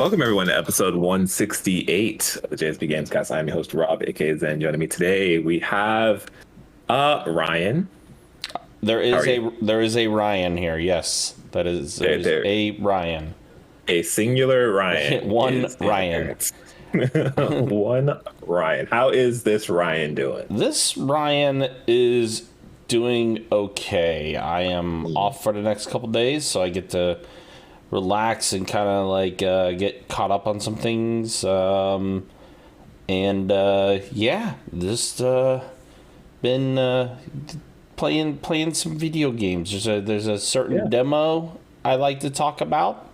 Welcome everyone to episode 168 of the JSB GamesCast. I'm your host Rob, aka Zen. Joining me today we have Ryan. There is a Ryan here. Yes, there's a Ryan. A singular Ryan. One Ryan. One Ryan. How is this Ryan doing? This Ryan is doing okay. I am off for the next couple days, so I get to relax and kind of like get caught up on some things. Just been playing some video games. There's a certain demo I like to talk about,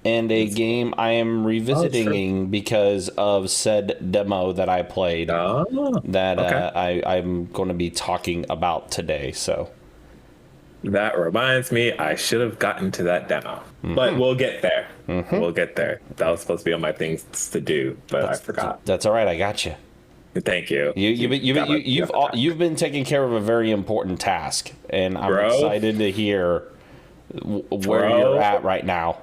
and a game I am revisiting because of said demo that I played I'm going to be talking about today. So that reminds me, I should have gotten to that demo, but we'll get there. We'll get there. That was supposed to be on my things to do, but I forgot. That's all right. I got you. Thank you. You've been taking care of a very important task, and I'm excited to hear where you're at right now.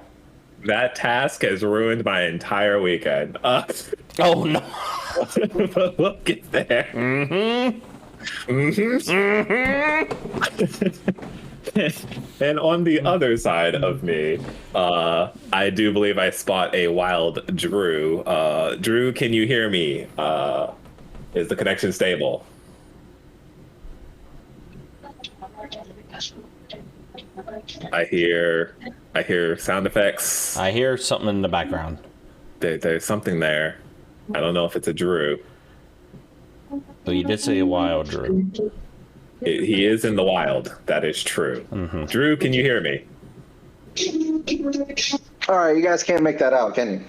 That task has ruined my entire weekend. Oh no! But we'll get there. And on the other side of me, I do believe I spot a wild Drew. Drew, can you hear me? Is the connection stable? I hear sound effects. I hear something in the background. There's something there. I don't know if it's a Drew. Oh, you did say a wild Drew. He is in the wild. That is true. Drew, can you hear me? All right, you guys can't make that out, can you?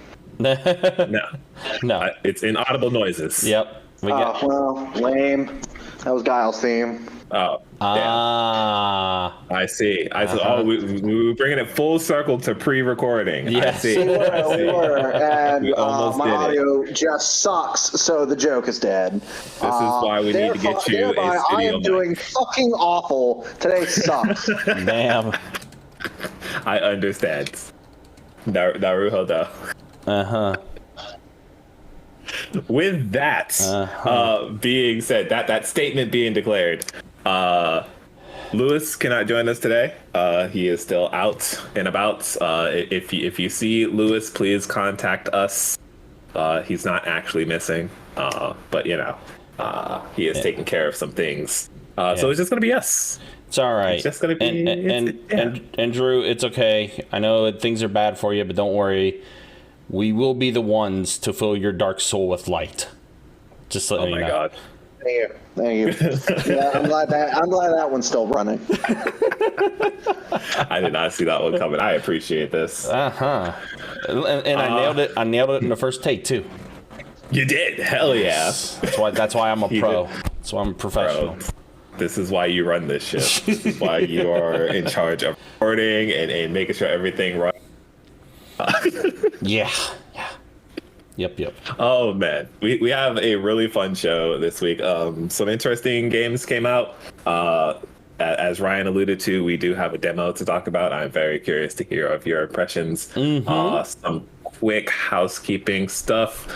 No. It's inaudible noises. Yep. Well, lame. That was Guile's theme. Oh, I see. We were bringing it full circle to pre-recording. Yes. I see. We were, and we almost my did audio just sucks, so the joke is dead. This is why we need to get you a studio I am mic. doing fucking awful. Today sucks. Damn. I understand. Naruto though. With that being said, that statement being declared, Lewis cannot join us today. He is still out and about. If you see Lewis, please contact us. He's not actually missing, but he is taking care of some things. So it's just gonna be us. It's all right. It's just gonna be and Drew, it's okay. I know things are bad for you, but don't worry. We will be the ones to fill your dark soul with light. Just letting you know. God. Thank you. Yeah, I'm glad that one's still running. I did not see that one coming. I appreciate this. And I nailed it. I nailed it in the first take too. You did. Hell yeah. That's why I'm a pro. That's why I'm a professional. Bro, this is why you run this ship. This is why you are in charge of recording and making sure everything runs. Yeah. Yep. Oh man, we have a really fun show this week. Some interesting games came out. As Ryan alluded to, we do have a demo to talk about. I'm very curious to hear of your impressions. Some quick housekeeping stuff.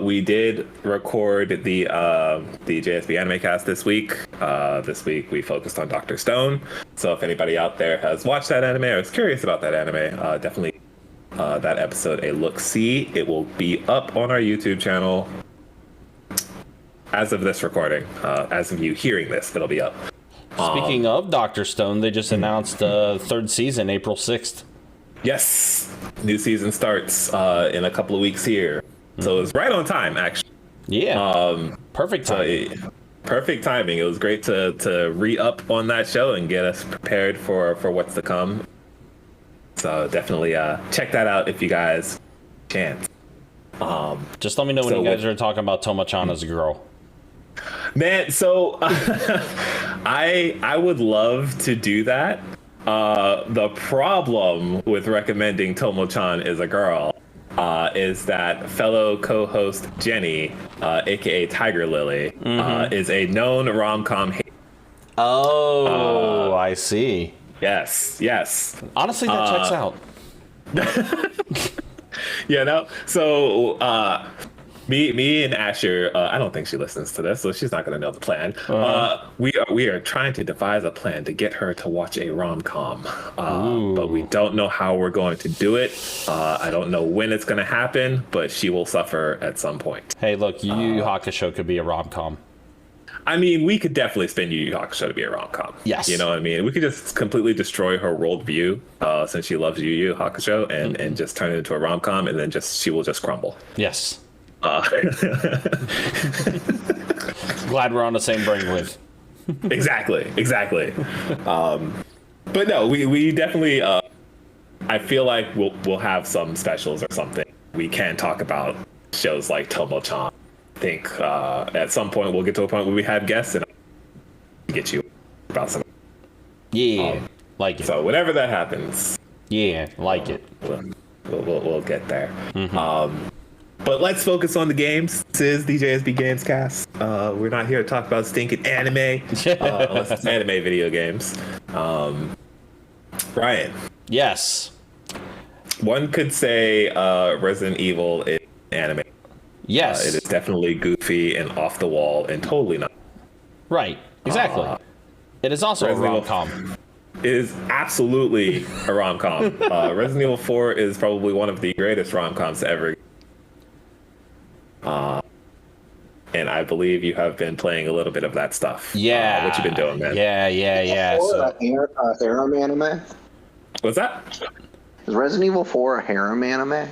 We did record the JSB Anime Cast this week. This week we focused on Dr. Stone. So if anybody out there has watched that anime or is curious about that anime, definitely that episode a look-see. It will be up on our YouTube channel as of this recording. As of you hearing this, it'll be up. Speaking of Dr. Stone, they just announced the third season, April 6th. Yes, new season starts in a couple of weeks here, so it's right on time actually. Yeah. Perfect time. Perfect timing. It was great to re-up on that show and get us prepared for what's to come. So definitely check that out if you guys can. Just let me know when you guys are talking about Tomo-chan as a girl. Man, so I would love to do that. The problem with recommending Tomo-chan as a girl is that fellow co-host Jenny, aka Tiger Lily, is a known rom-com hater. Oh, I see. Yes. Honestly, that checks out. Yeah, no. So, me and Asher, I don't think she listens to this, so she's not going to know the plan. We are trying to devise a plan to get her to watch a rom-com, but we don't know how we're going to do it. I don't know when it's going to happen, but she will suffer at some point. Hey, look, Yu Yu Hakusho could be a rom-com. I mean, we could definitely spin Yu Yu Hakusho to be a rom-com. Yes. You know what I mean? We could just completely destroy her worldview, since she loves Yu Yu Hakusho, and just turn it into a rom-com, and then she will just crumble. Yes. Glad we're on the same brainwave. Exactly. But no, we definitely. I feel like we'll have some specials or something. We can talk about shows like Tomo-chan. I think at some point we'll get to a point where we have guests and I'll get you about some. Yeah, like it. So whenever that happens. Yeah, like it. We'll get there. But let's focus on the games. This is the JSB GamesCast. We're not here to talk about stinking anime, unless it's anime video games. Ryan. Yes. One could say Resident Evil is anime. Yes. It is definitely goofy and off the wall and totally not. Right. Exactly. It is also a rom-com. It is absolutely a rom-com. Resident Evil 4 is probably one of the greatest rom-coms ever. And I believe you have been playing a little bit of that stuff. Yeah. What you been doing, man? Yeah. Or harem anime? What's that? Is Resident Evil 4 a harem anime?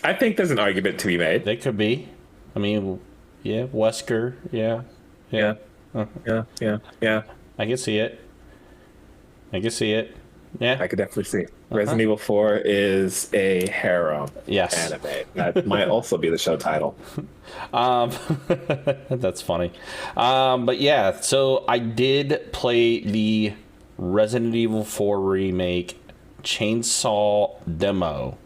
I think there's an argument to be made. They could be. I mean, yeah, Wesker, yeah. Yeah. I can see it. Yeah. I could definitely see it. Resident Evil 4 is a harem anime. That might also be the show title. That's funny. But yeah, so I did play the Resident Evil 4 remake Chainsaw Demo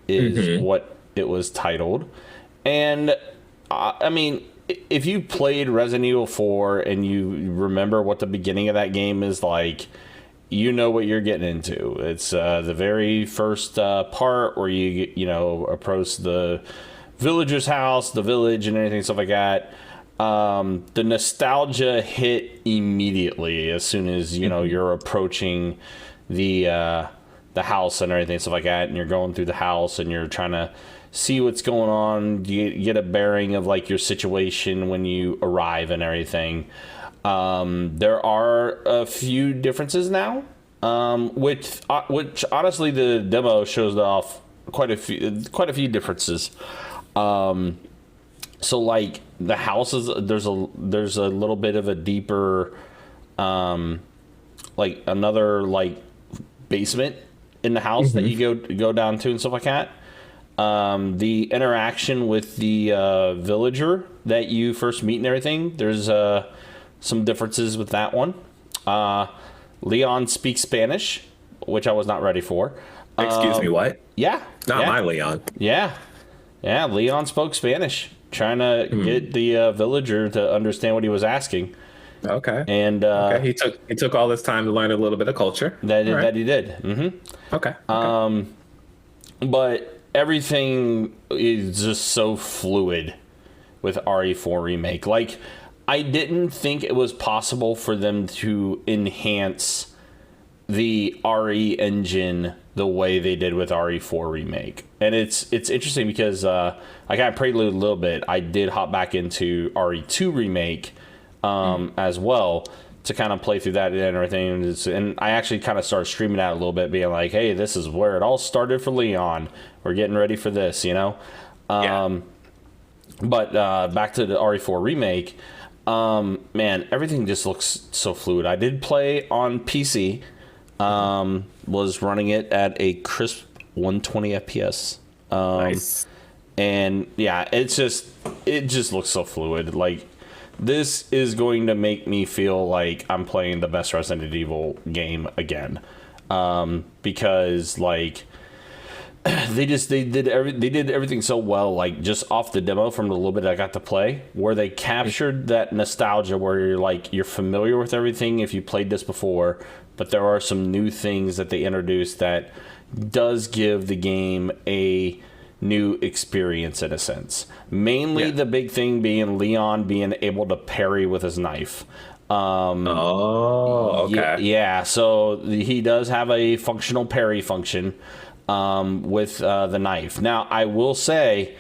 is what it was titled. And I mean, if you played Resident Evil 4 and you remember what the beginning of that game is like, you know what you're getting into. It's the very first part where you approach the villager's house, the village, and anything stuff like that. The nostalgia hit immediately as soon as you're approaching the house and everything stuff like that, and you're going through the house and you're trying to see what's going on. You get a bearing of like your situation when you arrive and everything. There are a few differences now, which honestly the demo shows off quite a few differences. So like the houses, there's a little bit of a deeper, like another like basement in the house that you go down to and stuff like that. The interaction with the villager that you first meet and everything, there's some differences with that one. Leon speaks Spanish, which I was not ready for. Excuse me, what? Yeah. Not my Leon. Yeah, Leon spoke Spanish, trying to get the villager to understand what he was asking. Okay. And he took all this time to learn a little bit of culture. That he did. Mm-hmm. Okay. But everything is just so fluid with RE4 Remake. Like, I didn't think it was possible for them to enhance the RE engine the way they did with RE4 Remake. And it's interesting because I kind of prelude a little bit. I did hop back into RE2 Remake as well to kind of play through that and everything. And I actually kind of started streaming out a little bit, being like, hey, this is where it all started for Leon. We're getting ready for this, But back to the RE4 Remake. Man, everything just looks so fluid. I did play on PC, was running it at a crisp 120 FPS. Nice. And yeah, it just looks so fluid. Like, this is going to make me feel like I'm playing the best Resident Evil game again. Because like they did everything so well, like just off the demo from the little bit I got to play, where they captured that nostalgia where you're familiar with everything if you played this before, but there are some new things that they introduced that does give the game a new experience in a sense. Mainly the big thing being Leon being able to parry with his knife. Okay. Yeah, so he does have a functional parry function with the knife. Now, I will say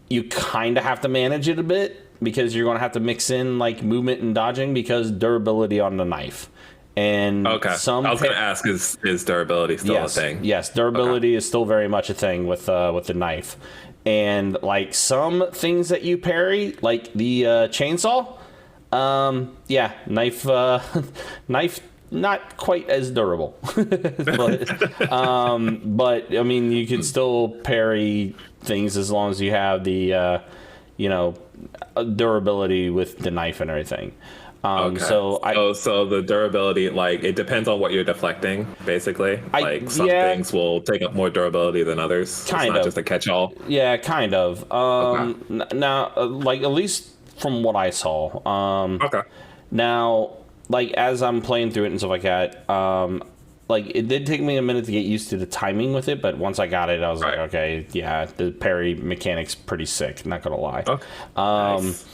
you kind of have to manage it a bit because you're going to have to mix in like movement and dodging because durability on the knife. And I was going to ask, is durability still a thing? Yes, durability is still very much a thing with the knife. And like some things that you parry, like the chainsaw, knife knife not quite as durable. but I mean you can still parry things as long as you have the durability with the knife and everything. So the durability, like, it depends on what you're deflecting, basically. Like, some things will take up more durability than others. It's not just a catch-all. Yeah, kind of. Now, like, at least from what I saw. Now, like, as I'm playing through it and stuff like that, like, it did take me a minute to get used to the timing with it, but once I got it, I was like, okay, yeah, the parry mechanic's pretty sick, not gonna lie. Nice.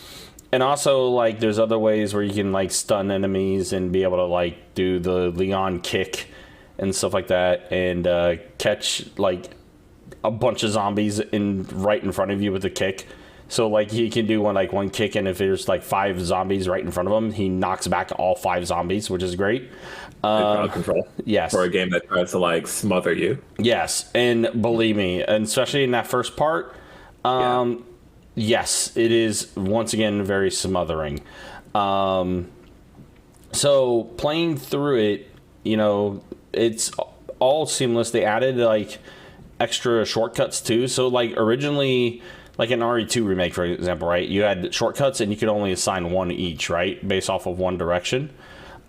And also, like, there's other ways where you can, like, stun enemies and be able to, like, do the Leon kick and stuff like that and catch, like, a bunch of zombies right in front of you with a kick. So, like, he can do one kick, and if there's, like, 5 zombies right in front of him, he knocks back all 5 zombies, which is great. Crowd control. Yes. For a game that tries to, like, smother you. Yes, and believe me, and especially in that first part, yes, it is, once again, very smothering. So playing through it, it's all seamless. They added, like, extra shortcuts, too. So, like, originally, like in RE2 Remake, for example, right, you had shortcuts and you could only assign one each, right, based off of one direction.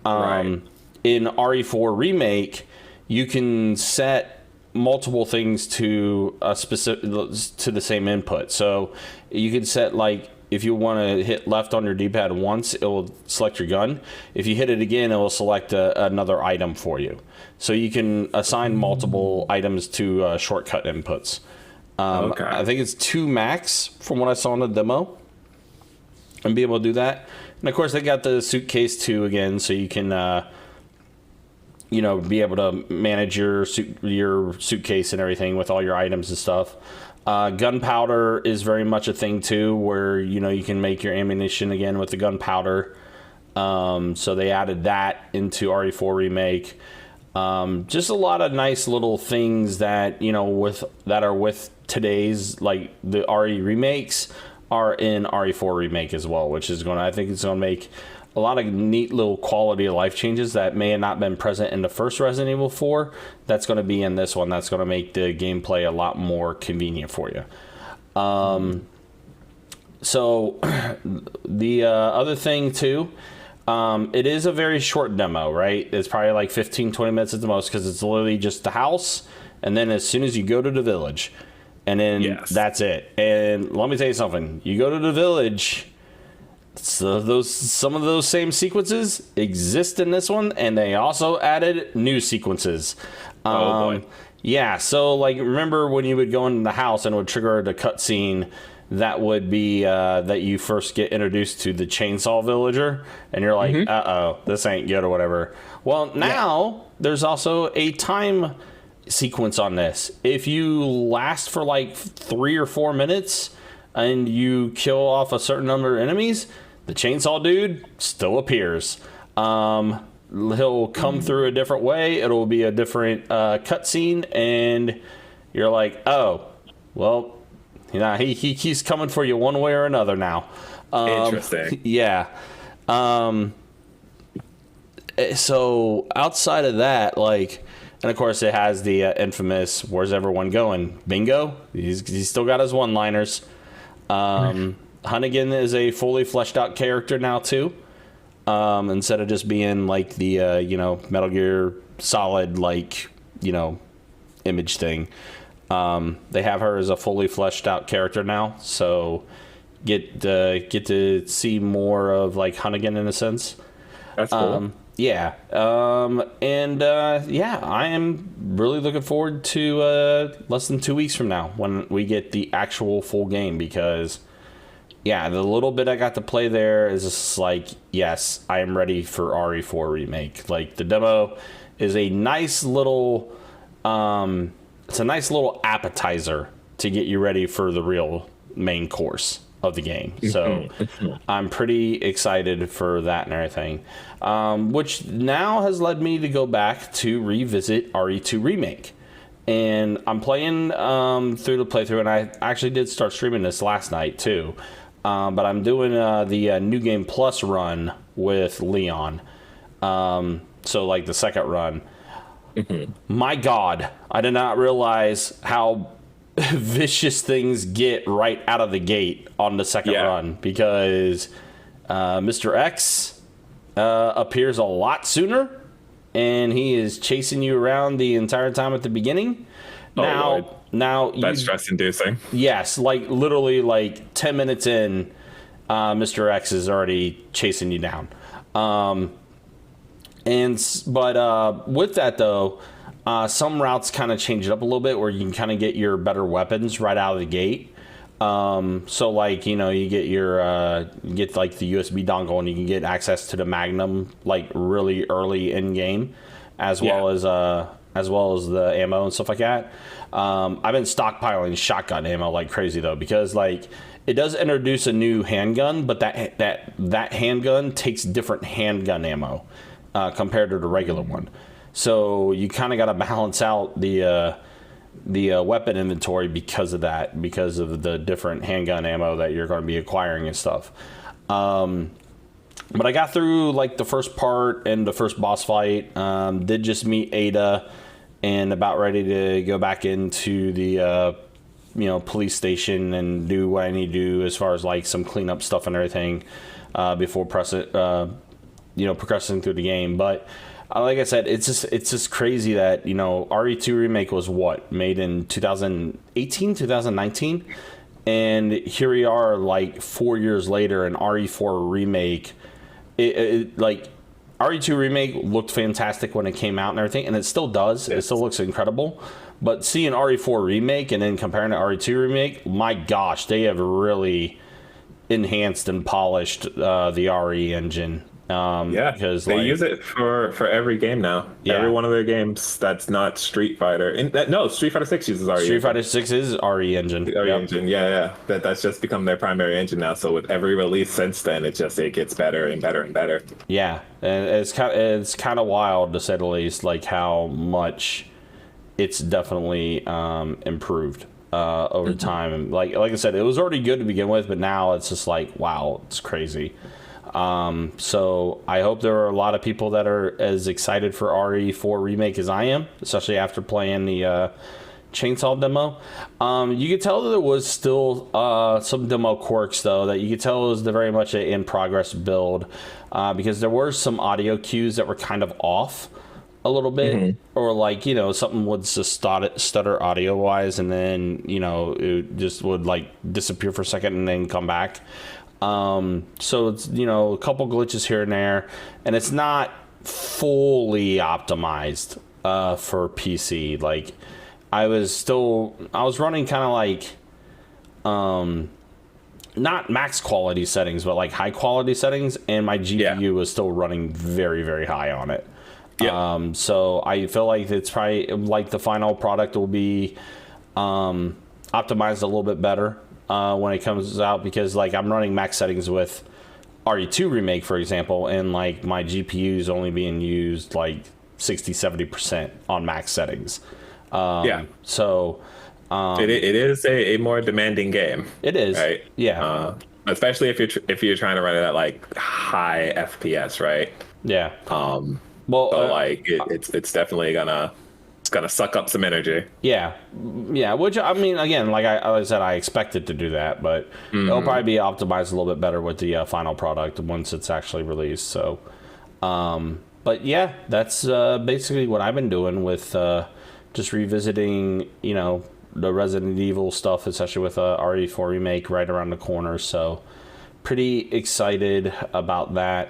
In RE4 Remake, you can set multiple things to a specific to the same input. So you can set, like, if you want to hit left on your D-pad once, it will select your gun. If you hit it again, it will select another item for you. So you can assign multiple items to shortcut inputs. I think it's 2 max from what I saw in the demo, and be able to do that. And of course, they got the suitcase too again, so you can be able to manage your suitcase and everything with all your items and stuff. Gunpowder is very much a thing too, where you can make your ammunition again with the gunpowder. So they added that into RE4 Remake. Just a lot of nice little things that are with today's, like, the RE remakes are in RE4 Remake as well, which is I think it's going to make a lot of neat little quality of life changes that may have not been present in the first Resident Evil 4. That's going to be in this one. That's going to make the gameplay a lot more convenient for you. So the other thing too, it is a very short demo, right? It's probably like 15-20 minutes at the most, because it's literally just the house, and then as soon as you go to the village, and then that's it. And let me tell you something. You go to the village, so some of those same sequences exist in this one, and they also added new sequences. Oh boy. Yeah, so, like, remember when you would go into the house and it would trigger the cutscene that would be that you first get introduced to the chainsaw villager, and you're like, uh-oh, this ain't good or whatever. Well, now there's also a time sequence on this. If you last for like 3 or 4 minutes and you kill off a certain number of enemies, the chainsaw dude still appears. He'll come through a different way. It'll be a different cutscene, and you're like, oh, well, he's coming for you one way or another now. Interesting. Yeah. So outside of that, like, and of course it has the infamous "Where's everyone going?" Bingo. He's still got his one-liners. Hunnigan is a fully fleshed out character now too. Instead of just being like the Metal Gear Solid, like, image thing. They have her as a fully fleshed out character now, so get to see more of, like, Hunnigan in a sense. That's cool. Yeah. Yeah, I am really looking forward to less than 2 weeks from now when we get the actual full game, because yeah, the little bit I got to play there is just like, yes, I am ready for RE4 Remake. Like, the demo is a nice little it's a nice little appetizer to get you ready for the real main course of the game. So I'm pretty excited for that and everything, which now has led me to go back to revisit RE2 Remake. And I'm playing through the playthrough, and I actually did start streaming this last night too. But I'm doing the New Game Plus run with Leon. So like the second run. My God, I did not realize how vicious things get right out of the gate on the second run, because Mr. X appears a lot sooner, and he is chasing you around the entire time at the beginning. Now that's stress-inducing. Yes, like literally like 10 minutes in, Mr. X is already chasing you down. But with that though, some routes kind of change it up a little bit, where you can kind of get your better weapons right out of the gate. So like, you know, you get your you get like the USB dongle, and you can get access to the Magnum like really early in game, as well as the ammo and stuff like that. I've been stockpiling shotgun ammo like crazy though, because like it does introduce a new handgun, but that handgun takes different handgun ammo compared to the regular one. So you kind of got to balance out the weapon inventory because of that, because of the different handgun ammo that you're going to be acquiring and stuff. But I got through like the first part and the first boss fight. Did just meet Ada, and about ready to go back into the police station and do what I need to do as far as like some cleanup stuff and everything before progressing through the game. But like I said, it's just crazy that RE2 Remake was made in 2018, 2019, and here we are like 4 years later, and RE4 Remake, like RE2 Remake looked fantastic when it came out and everything, and it still does. It still looks incredible. But seeing RE4 Remake and then comparing to RE2 Remake, my gosh, they have really enhanced and polished the RE engine. Because they use it for every game now. Every one of their games that's not Street Fighter. Street Fighter 6 uses RE. Street Fighter 6 is RE engine. RE engine, that's just become their primary engine now. So with every release since then, it gets better and better and better. Yeah, and it's kind of wild, to say the least, like how much it's definitely improved over time. And like I said, it was already good to begin with, but now it's just like, wow, it's crazy. So I hope there are a lot of people that are as excited for RE4 Remake as I am, especially after playing the Chainsaw demo. You could tell that there was still some demo quirks, though, that you could tell it was very much an in-progress build, because there were some audio cues that were kind of off a little bit, or like, something would just stutter audio-wise, and then, it just would like disappear for a second and then come back. So it's, a couple glitches here and there, and it's not fully optimized for PC. Like I was running kind of like not max quality settings, but like high quality settings, and my GPU was still running very, very high on it. So I feel like it's probably like the final product will be optimized a little bit better when it comes out, because like I'm running max settings with RE2 Remake, for example, and like my GPU is only being used like 60-70% on max settings. So it is a more demanding game. It is, right? Especially if you're trying to run it at like high FPS, right? It's definitely gonna suck up some energy. Which, I mean, again, like I said, I expect it to do that, but it'll probably be optimized a little bit better with the final product once it's actually released. So but yeah, that's basically what I've been doing with just revisiting the Resident Evil stuff, especially with RE4 Remake right around the corner. So pretty excited about that.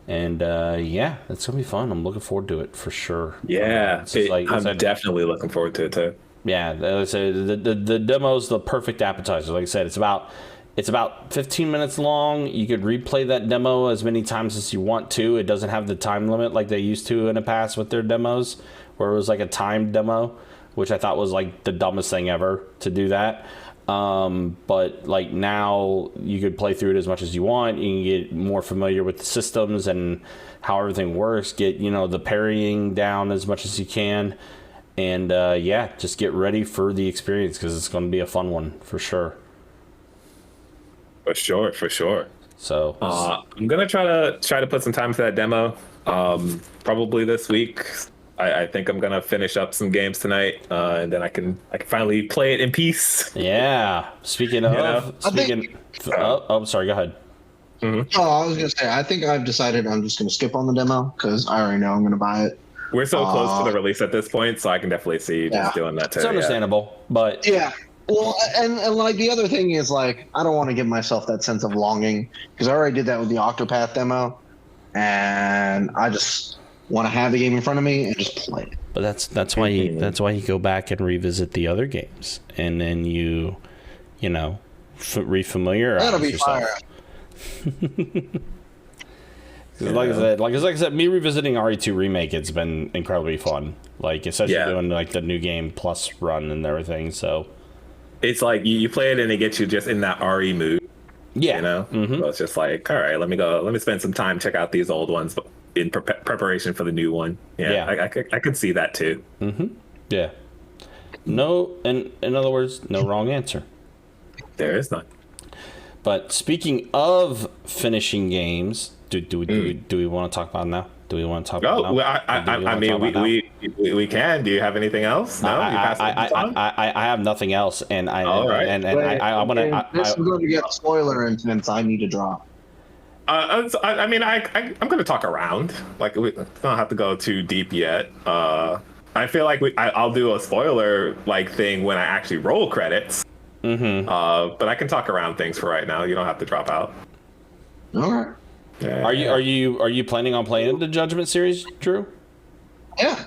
And yeah, it's gonna be fun. I'm looking forward to it for sure. Yeah, I'm definitely looking forward to it too. Yeah, so the demo's the perfect appetizer. Like I said, it's about 15 minutes long. You could replay that demo as many times as you want to. It doesn't have the time limit like they used to in the past with their demos, where it was like a timed demo, which I thought was like the dumbest thing ever to do that. But like now you could play through it as much as you want. You can get more familiar with the systems and how everything works, get, the parrying down as much as you can. And yeah, just get ready for the experience because it's going to be a fun one for sure. For sure. So I'm gonna try to put some time to that demo. Probably this week. I think I'm gonna finish up some games tonight, and then I can finally play it in peace. Yeah. Speaking of, I'm sorry. Go ahead. Mm-hmm. Oh, I was gonna say, I think I've decided I'm just gonna skip on the demo because I already know I'm gonna buy it. We're so close to the release at this point, so I can definitely see you just doing that too. It's understandable, but yeah. Well, and like the other thing is like I don't want to give myself that sense of longing because I already did that with the Octopath demo, and I just want to have the game in front of me and just play it. But that's why you go back and revisit the other games, and then you refamiliarize That'll be yourself. fire. Like I said, me revisiting RE2 Remake, it's been incredibly fun. Like, especially doing like the new game plus run and everything. So it's like you play it and it gets you just in that RE mood. Yeah, So it's just like, all right, let me spend some time, check out these old ones in preparation for the new one. I could see that too. Yeah. No, and in other words, no wrong answer. There is none. But speaking of finishing games, do we want to talk about it now? Do we want to talk about it now? Well, I mean, we can. Do you have anything else? No, I have nothing else, and I This is going to get spoiler incidents I need to drop. I'm going to talk around. Like, we don't have to go too deep yet. I feel like I'll do a spoiler like thing when I actually roll credits. But I can talk around things for right now. You don't have to drop out. All right. Yeah. Are you planning on playing the Judgment series, Drew? Yeah,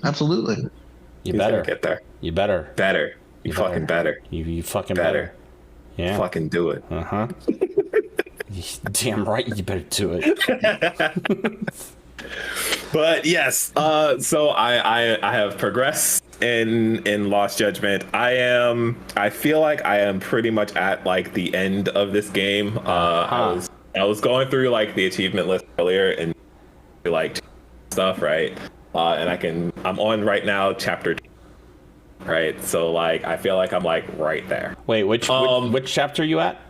absolutely. You better get there. You better. Better. You fucking better. You fucking better. Yeah. Fucking do it. Damn right, you better do it. But yes, so I have progressed in Lost Judgment. I feel like I am pretty much at like the end of this game. I was going through like the achievement list earlier and like stuff, right? And I'm on right now chapter 2, right? So like I feel like I'm like right there. Wait, which chapter are you at?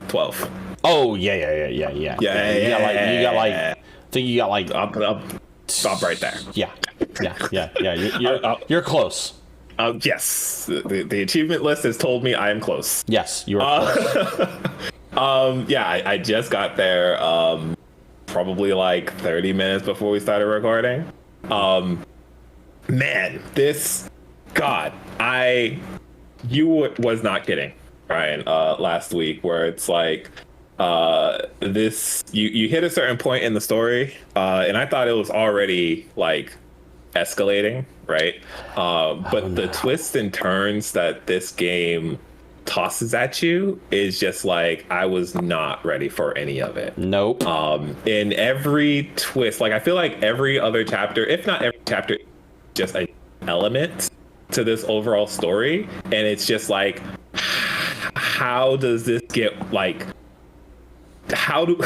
12. Oh yeah. You got like I think you got like I'm right there. Yeah. You're close. Yes. The achievement list has told me I am close. Yes, you are close. I just got there probably like 30 minutes before we started recording. Man, you was not kidding, Ryan, last week where it's like you hit a certain point in the story, and I thought it was already like escalating, right? But the twists and turns that this game tosses at you is just like I was not ready for any of it. Nope. In every twist, like I feel like every other chapter, if not every chapter, just an element to this overall story, and it's just like, how does this get like? How do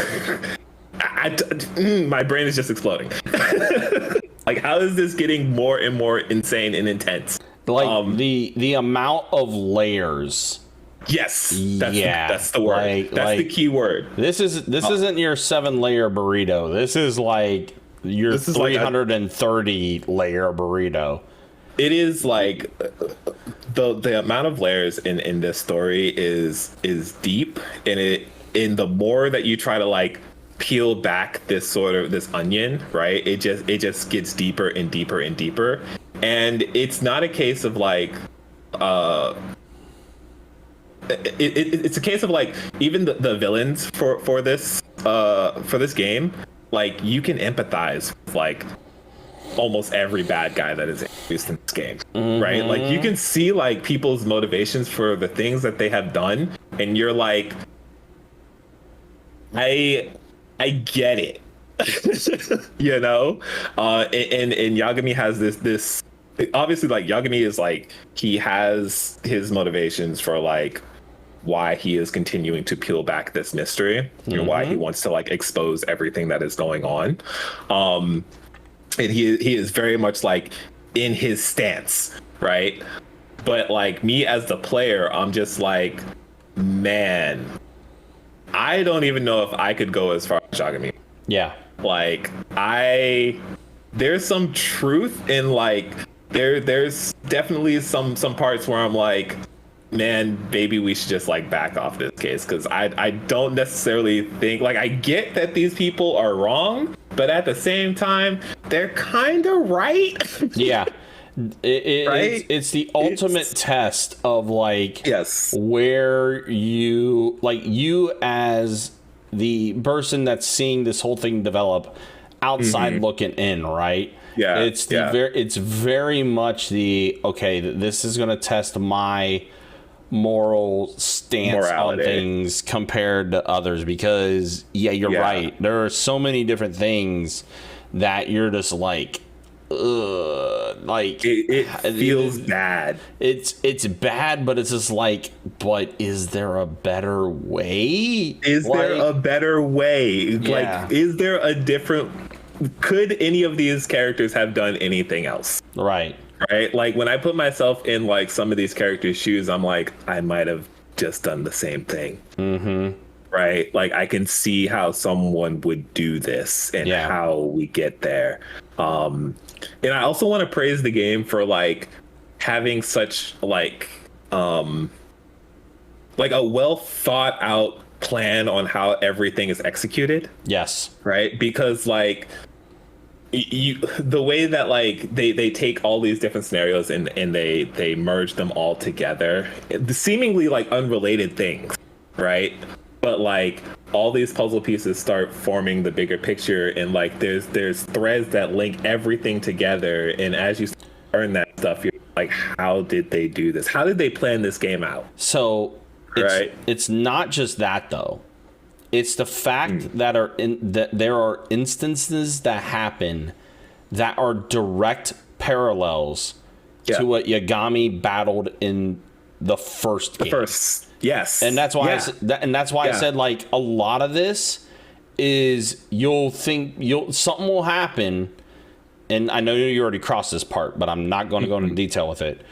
my brain is just exploding. Like, how is this getting more and more insane and intense? Like the amount of layers. Yes, that's the word. That's the key word. This isn't your 7-layer burrito. This is like your 330 layer burrito. It is like the amount of layers in this story is deep, and the more that you try to like peel back this onion, right? It just gets deeper and deeper and deeper, and it's not a case of like it's a case of like even the villains for this game like you can empathize with like almost every bad guy that is introduced in this game, right? Like you can see like people's motivations for the things that they have done, and you're like, I get it. You know, and Yagami has this obviously, like Yagami is like, he has his motivations for like why he is continuing to peel back this mystery and why he wants to like expose everything that is going on. And he is very much like in his stance, right? But like me as the player, I'm just like, man, I don't even know if I could go as far as Yagami. Yeah. Like there's some truth in like there's definitely some parts where I'm like, man, maybe we should just like back off this case, because I don't necessarily think, like, I get that these people are wrong, but at the same time they're kind of right. Yeah. Right? It's the ultimate test of like, yes, where you as the person that's seeing this whole thing develop outside looking in, right? Yeah, it's it's very much the, okay, this is going to test my moral stance on things compared to others, because you're right, there are so many different things that you're just like, like it feels bad. It's bad, but it's just like, but is there a better way? Is there a better way? Yeah. Like, is there a different, could any of these characters have done anything else? Right. Like when I put myself in like some of these characters' shoes, I'm like, I might have just done the same thing. Right? Like I can see how someone would do this and how we get there. And I also want to praise the game for like having such like a well thought out plan on how everything is executed. Yes. Right? Because like the way that like they take all these different scenarios and they merge them all together, seemingly like unrelated things, right? But like all these puzzle pieces start forming the bigger picture, and like there's threads that link everything together, and as you learn that stuff, you're like, how did they do this? How did they plan this game out? So it's not just that though. It's the fact that there are instances that happen that are direct parallels to what Yagami battled in the first game. Yes. And that's why I said like a lot of this is something will happen, and I know you already crossed this part, but I'm not going to go into detail with it.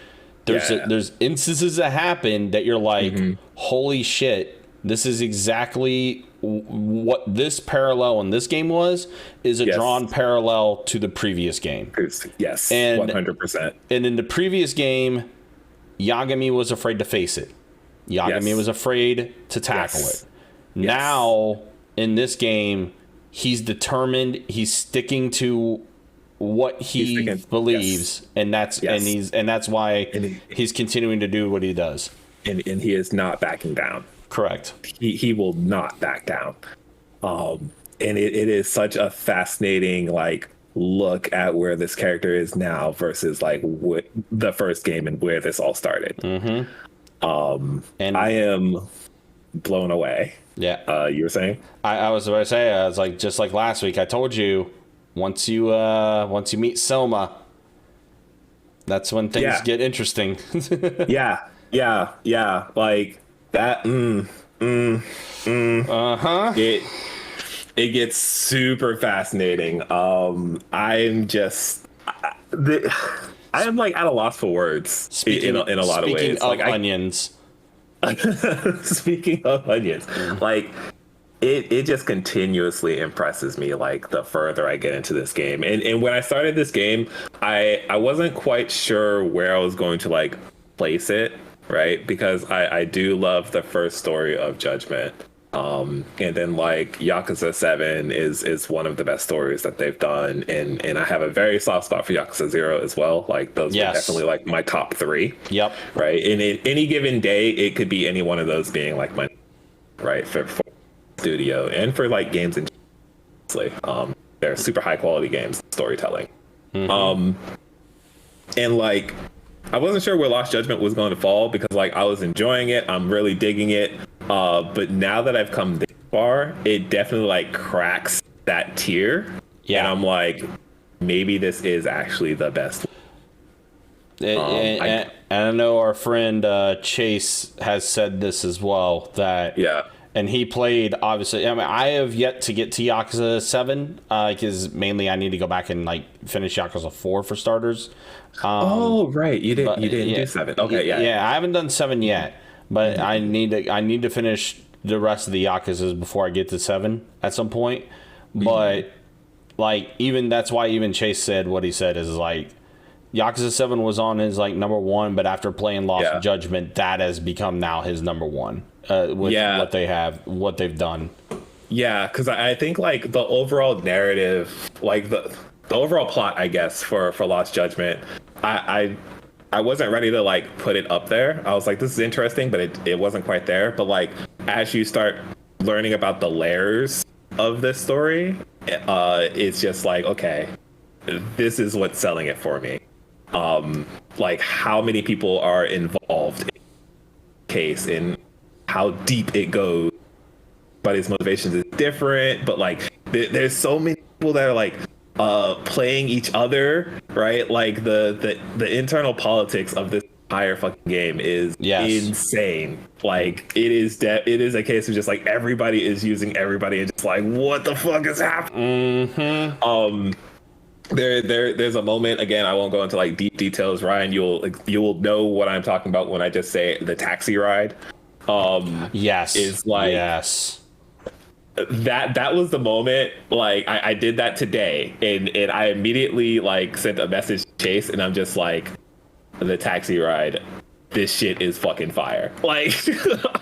There's instances that happen that you're like, holy shit, this is exactly what this parallel in this game is a drawn parallel to the previous game. Yes, and 100%. And in the previous game, Yagami was afraid to face it. Yagami was afraid to tackle it. Now, in this game, he's determined. He's sticking to what he believes, and that's why he's continuing to do what he does. And he is not backing down. Correct. He will not back down. And it is such a fascinating like look at where this character is now versus like what the first game and where this all started. And I am blown away. Yeah. You were saying? I was about to say, I was like, just like last week, I told you, once you meet Selma, that's when things get interesting. Yeah. Like that. It gets super fascinating. I'm just, I am like at a loss for words in a lot of ways. Speaking of onions. Speaking of onions, like it just continuously impresses me. Like the further I get into this game, and when I started this game, I wasn't quite sure where I was going to like place it. Right, because I do love the first story of Judgment, and then like Yakuza 7 is one of the best stories that they've done, and I have a very soft spot for Yakuza 0 as well. Like those are definitely like my top 3. Yep. Right, and in any given day, it could be any one of those being like my for studio and for like games in. obviously. They're super high quality games, storytelling. And like, I wasn't sure where Lost Judgment was going to fall because like I was enjoying it, I'm really digging it. But now that I've come this far, it definitely like cracks that tier. Yeah. And I'm like, maybe this is actually the best. And I know our friend Chase has said this as well, that and he played, obviously, I mean, I have yet to get to Yakuza 7 because mainly I need to go back and like finish Yakuza 4 for starters. Oh right, you didn't do 7. Okay, yeah, I haven't done 7 yet, but I need to finish the rest of the Yakuzas before I get to 7 at some point. But like, even that's why even Chase said what he said is like Yakuza 7 was on his like number 1, but after playing Lost Judgment, that has become now his number 1 with what they've done. Yeah, because I think like the overall narrative, like the overall plot, I guess, for Lost Judgment, I wasn't ready to like put it up there. I was like, this is interesting, but it wasn't quite there. But like as you start learning about the layers of this story, it's just like, okay, this is what's selling it for me. Like how many people are involved in the case and how deep it goes. But his motivations is different. But like there's so many people that are like playing each other, right? Like the internal politics of this entire fucking game is insane. Like it is a case of just like everybody is using everybody and just like what the fuck is happening. There's a moment, again, I won't go into like deep details, Ryan, you'll know what I'm talking about when I just say the taxi ride. Is like that was the moment. Like I did that today, and I immediately like sent a message to Chase, and I'm just like, the taxi ride, this shit is fucking fire. Like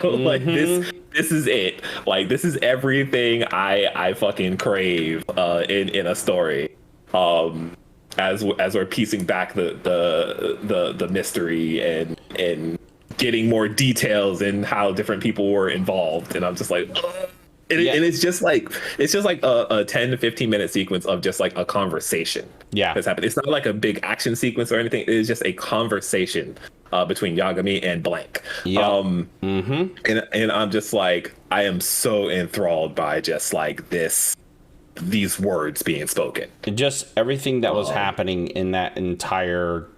like this is it. Like this is everything I fucking crave in a story. As we're piecing back the mystery and getting more details in how different people were involved, and I'm just like, and it's just like a 10 to 15 minute sequence of just like a conversation that's happened. It's not like a big action sequence or anything. It is just a conversation between Yagami and Blank. And I'm just like, I am so enthralled by just like these words being spoken. Just everything that was happening in that entire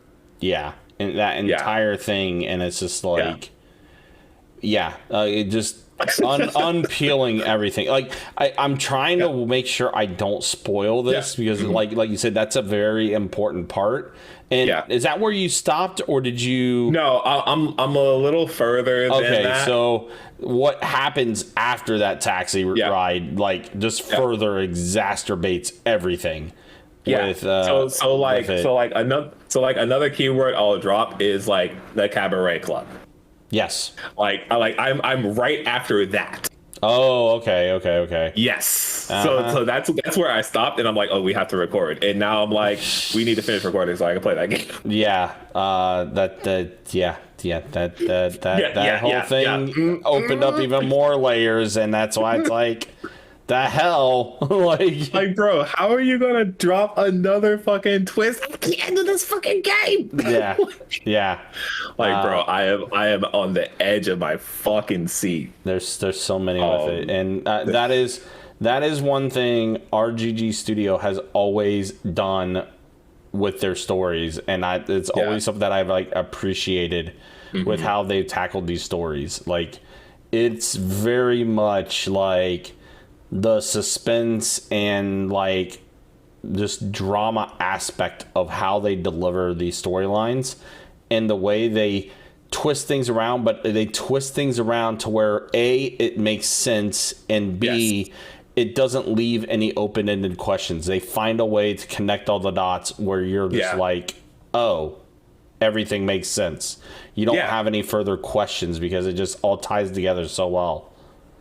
thing, and it's just like it just unpeeling everything. Like I'm trying to make sure I don't spoil this because like you said, that's a very important part. And is that where you stopped, or did you? No, I'm a little further than that. Okay, so what happens after that taxi ride, like, just further exacerbates everything. With, another keyword I'll drop is like the cabaret club. Yes. I'm right after that. Oh, okay. Yes. So that's where I stopped, and I'm like, oh, we have to record, and now I'm like, we need to finish recording so I can play that game. That whole thing opened up even more layers, and that's why it's like, the hell, like, bro, how are you gonna drop another fucking twist at the end of this fucking game? Like, bro, I am on the edge of my fucking seat. There's so many with it, and that is one thing RGG Studio has always done with their stories, and it's always something that I've like appreciated with how they've tackled these stories. Like, it's very much like the suspense and like just drama aspect of how they deliver these storylines and the way they twist things around, but they twist things around to where A, it makes sense, and B, it doesn't leave any open-ended questions. They find a way to connect all the dots where you're just like, oh, everything makes sense. You don't have any further questions because it just all ties together so well.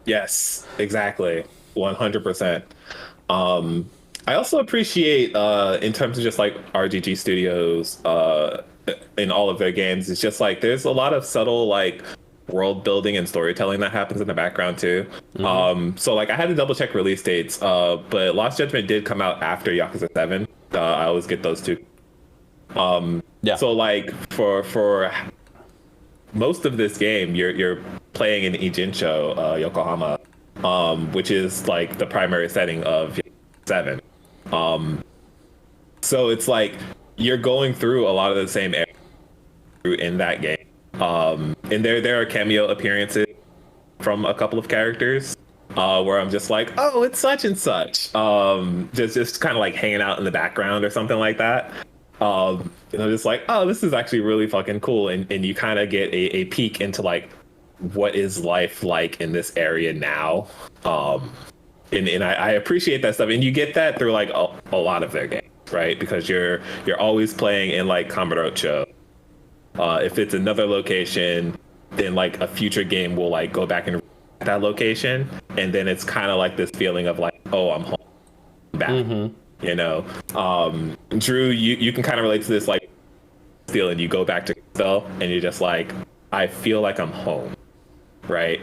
Yes, exactly. 100%. I also appreciate in terms of just like RGG Studios in all of their games, it's just like there's a lot of subtle like world building and storytelling that happens in the background too. Mm-hmm. So like I had to double check release dates, but Lost Judgment did come out after Yakuza 7. I always get those two. Yeah. So like for most of this game, you're playing in Ijincho, Yokohama, which is like the primary setting of Yakuza 7. So it's like you're going through a lot of the same areas in that game. And there are cameo appearances from a couple of characters where I'm just like, oh, it's such and such. Just kind of like hanging out in the background or something like that. And I'm just like, oh, this is actually really fucking cool. And you kind of get a peek into like what is life like in this area now. And I appreciate that stuff. And you get that through like a lot of their games, right? Because you're always playing in like Kamurocho. If it's another location, then like a future game will like go back and that location, and then it's kind of like this feeling of like, oh, I'm home, back. Mm-hmm. You know, Drew, you can kind of relate to this like feeling. You go back to Excel and you're just like, I feel like I'm home, right?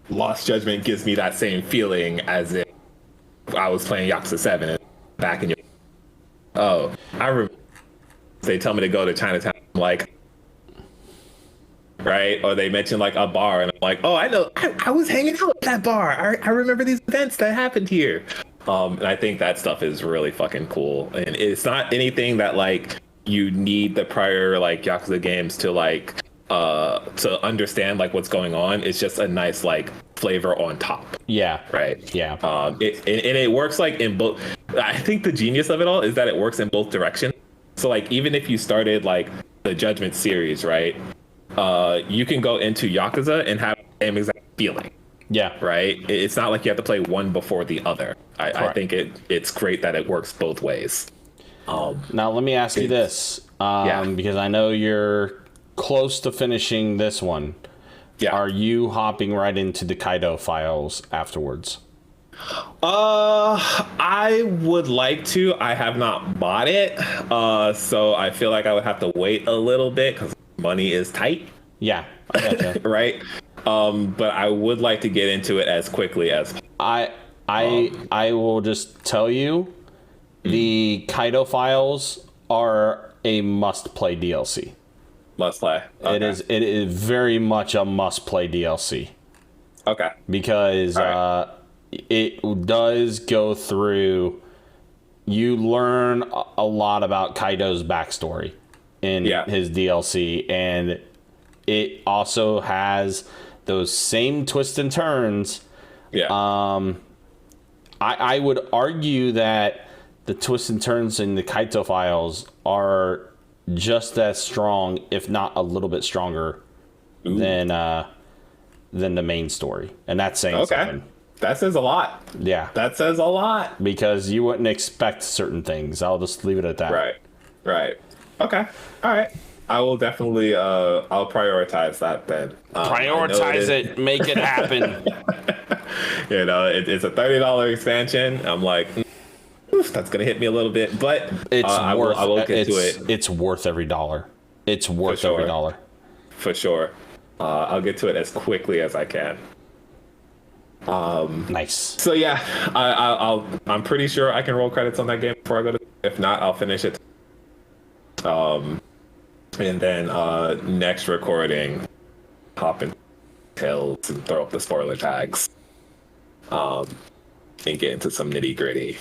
Lost Judgment gives me that same feeling as if I was playing Yakuza 7 and back in your. Oh, I remember. They tell me to go to Chinatown, I'm like, right? Or they mention like a bar, and I'm like, oh, I know, I was hanging out at that bar. I remember these events that happened here. And I think that stuff is really fucking cool. And it's not anything that like you need the prior like Yakuza games to like to understand like what's going on. It's just a nice like flavor on top. Yeah. Right. Yeah. It works like in both. I think the genius of it all is that it works in both directions. So like even if you started like the Judgment series, right? You can go into Yakuza and have the same exact feeling. Yeah. Right? It's not like you have to play one before the other. I think it's great that it works both ways. Now let me ask you this. Because I know you're close to finishing this one. Yeah. Are you hopping right into the Kaido files afterwards? I would like to. I have not bought it, so I feel like I would have to wait a little bit because money is tight. Yeah, I gotcha. Right. But I would like to get into it as quickly as I will just tell you, the Kaido files are a must-play DLC. Must play. Okay. It is very much a must-play DLC. Okay. Because it does go through. You learn a lot about Kaido's backstory in his DLC, and it also has those same twists and turns. Yeah. I would argue that the twists and turns in the Kaito files are just as strong, if not a little bit stronger, than the main story, and that's saying something. That says a lot. Yeah. That says a lot. Because you wouldn't expect certain things. I'll just leave it at that. Right. Okay. All right. I will definitely, I'll prioritize that then. Prioritize it. Make it happen. You know, it's a $30 expansion. I'm like, oof, that's going to hit me a little bit. But I will get to it. It's worth every dollar. It's worth every dollar. For sure. I'll get to it as quickly as I can. Nice. So yeah, I'm pretty sure I can roll credits on that game before I go to. If not, I'll finish it. And then next recording, hop in tails and throw up the spoiler tags. And get into some nitty gritty.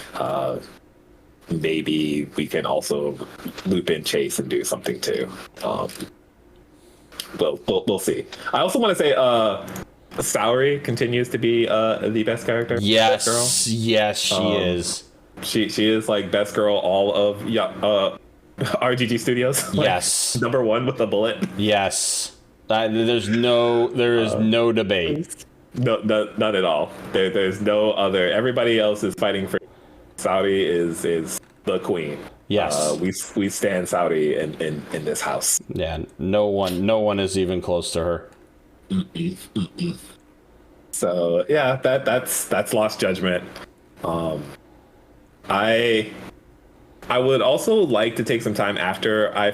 Maybe we can also loop in Chase and do something too. We'll see. I also want to say, Saori continues to be the best character. Yes, girl. yes, she is. She is like best girl all of RGG Studios. Like, yes, #1 with a bullet. Yes, there is no debate. No, none at all. There's no other. Everybody else is fighting for. Saudi is the queen. Yes, we stand Saudi in this house. Yeah, no one is even close to her. So yeah, that's Lost Judgment. I would also like to take some time after I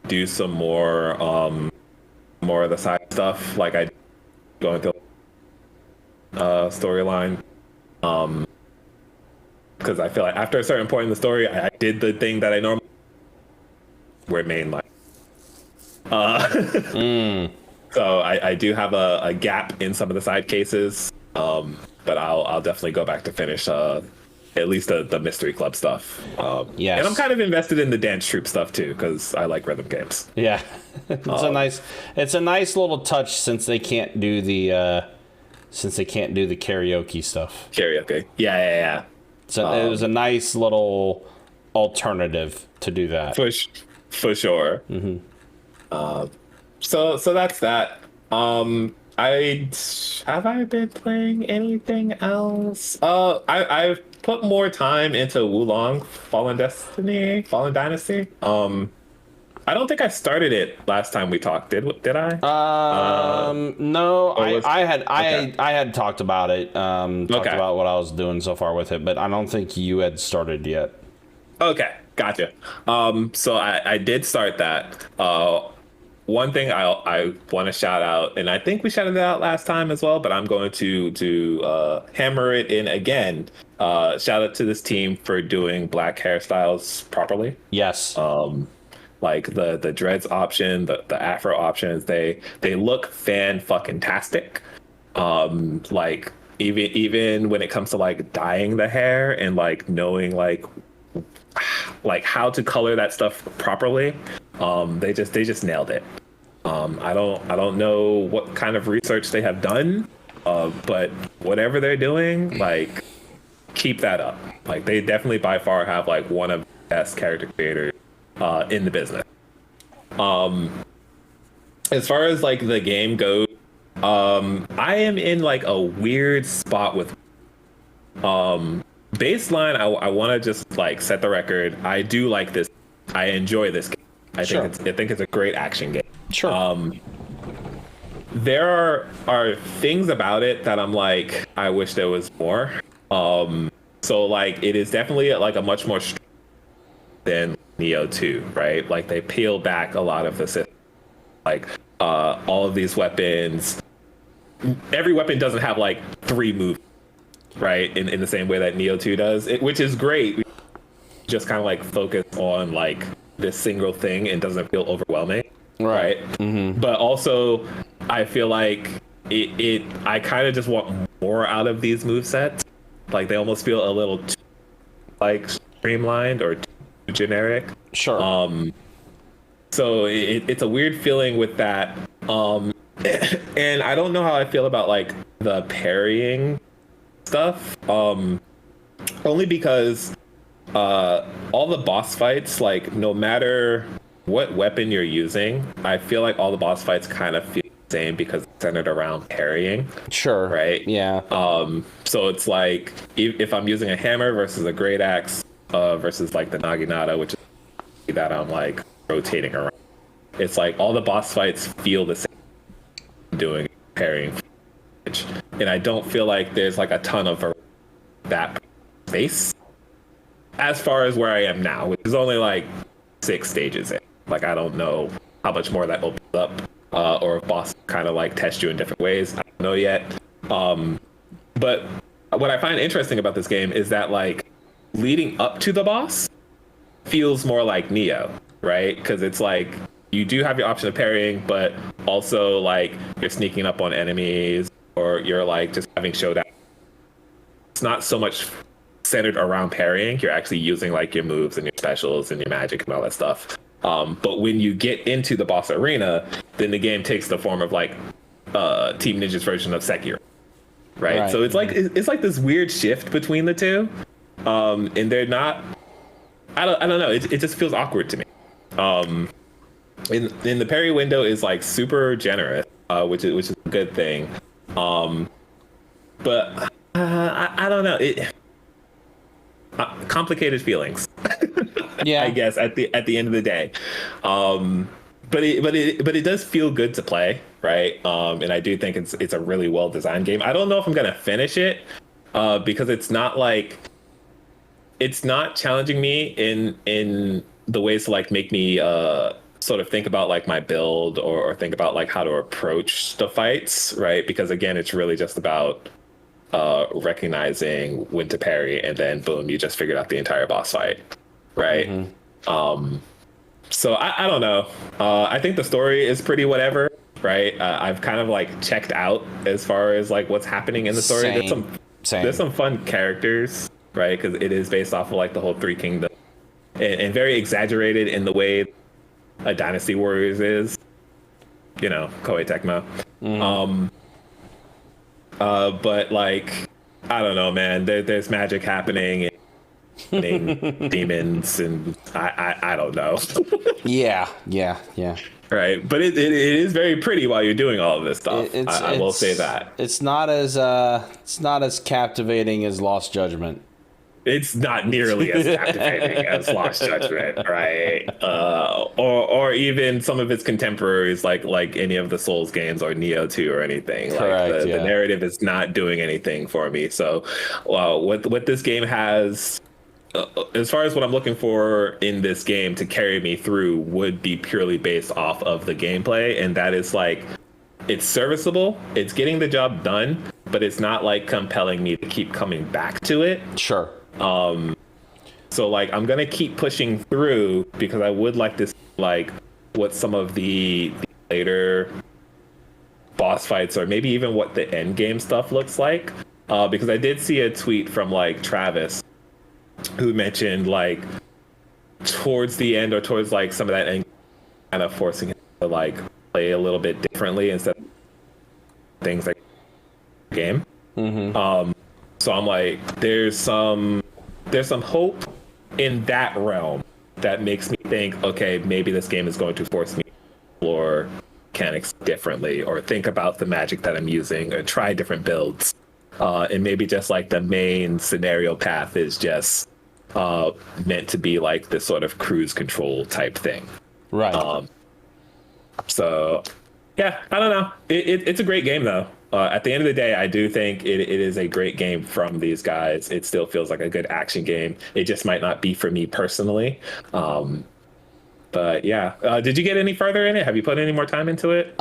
do some more more of the side stuff, like I going through storyline. Because I feel like after a certain point in the story, I did the thing that I normally were main line. So I do have a gap in some of the side cases, but I'll definitely go back to finish at least the Mystery Club stuff. Yes. And I'm kind of invested in the dance troupe stuff too because I like rhythm games. Yeah, it's a nice little touch since they can't do the karaoke stuff. Karaoke, yeah. So it was a nice little alternative to do that. For sure. So that's that. I been playing anything else? I've put more time into Wulong Fallen Dynasty. I don't think I started it last time we talked. Did I? No, I had talked about it. Talked about what I was doing so far with it, but I don't think you had started yet. Okay, gotcha. So I did start that. One thing I want to shout out, and I think we shouted it out last time as well, but I'm going to hammer it in again. Shout out to this team for doing black hairstyles properly. Yes. Like the dreads option, the afro options, they look fan-fucking-tastic. Like even when it comes to like dyeing the hair and like knowing like how to color that stuff properly, they just nailed it. I don't know what kind of research they have done, but whatever they're doing, like keep that up. Like they definitely by far have like one of the best character creators in the business. As far as like the game goes, I am in like a weird spot with baseline. I want to just like set the record. I do like this. I enjoy this game. I think it's a great action game. Sure. There are things about it that I'm like, I wish there was more. So like it is definitely like a much more than Neo 2, right? Like they peel back a lot of the system. Like all of these weapons, every weapon doesn't have like 3 moves, right? In the same way that Neo 2 does, which is great. Just kind of like focus on like this single thing and doesn't feel overwhelming, right? Mm-hmm. But also, I feel like I kind of just want more out of these movesets. Like they almost feel a little too, like streamlined or too generic. Sure. So it's a weird feeling with that. And I don't know how I feel about like the parrying stuff. Only because all the boss fights, like no matter what weapon you're using, I feel like all the boss fights kind of feel the same because it's centered around parrying. Sure. Right? Yeah. So it's like if I'm using a hammer versus a great axe versus like the Naginata, which is that I'm like rotating around. It's like all the boss fights feel the same doing parrying. And I don't feel like there's like a ton of that space as far as where I am now, which is only like 6 stages in. Like I don't know how much more that opens up, or if boss kind of like test you in different ways. I don't know yet. But what I find interesting about this game is that like leading up to the boss feels more like Neo, right? Because it's like you do have your option of parrying, but also like you're sneaking up on enemies or you're like just having showdown. It's not so much centered around parrying. You're actually using like your moves and your specials and your magic and all that stuff. But when you get into the boss arena, then the game takes the form of like Team Ninja's version of Sekiro, right? So it's like this weird shift between the two, and they're not. I don't know. It just feels awkward to me. In the parry window is like super generous, which is a good thing. But I don't know. Complicated feelings. Yeah, I guess at the end of the day. But it does feel good to play, right? And I do think it's a really well designed game. I don't know if I'm gonna finish it, because it's not challenging me in the ways to like make me sort of think about like my build or think about like how to approach the fights, right? Because again, it's really just about recognizing when to parry, and then boom, you just figured out the entire boss fight, right? So I don't know. I think the story is pretty whatever, right? I've kind of like checked out as far as like what's happening in the story. There's some fun characters, right? Because it is based off of like the whole Three Kingdoms, and very exaggerated in the way a Dynasty Warriors is, you know, Koei Tecmo. But like, I don't know, man. There's magic happening, and demons, and I don't know. Yeah. Right, but it is very pretty while you're doing all of this stuff. I will say that it's not as captivating as Lost Judgment. It's not nearly as captivating as Lost Judgment, right? Or even some of its contemporaries, like any of the Souls games or Neo 2 or anything. Correct, like the narrative is not doing anything for me. So, what this game has, as far as what I'm looking for in this game to carry me through, would be purely based off of the gameplay, and that is like, it's serviceable, it's getting the job done, but it's not like compelling me to keep coming back to it. Sure. So like, I'm gonna keep pushing through because I would like to see like what some of the later boss fights, or maybe even what the end game stuff looks like. Because I did see a tweet from like Travis, who mentioned like towards the end, or towards like some of that end, kind of forcing him to like play a little bit differently instead of things like game. So I'm like, there's some hope in that realm that makes me think, okay, maybe this game is going to force me to explore mechanics differently, or think about the magic that I'm using, or try different builds. And maybe just like the main scenario path is just meant to be like this sort of cruise control type thing. Right. So yeah, I don't know. It's a great game though. At the end of the day, I do think it is a great game from these guys. It still feels like a good action game. It just might not be for me personally. But yeah, did you get any further in it? Have you put any more time into it?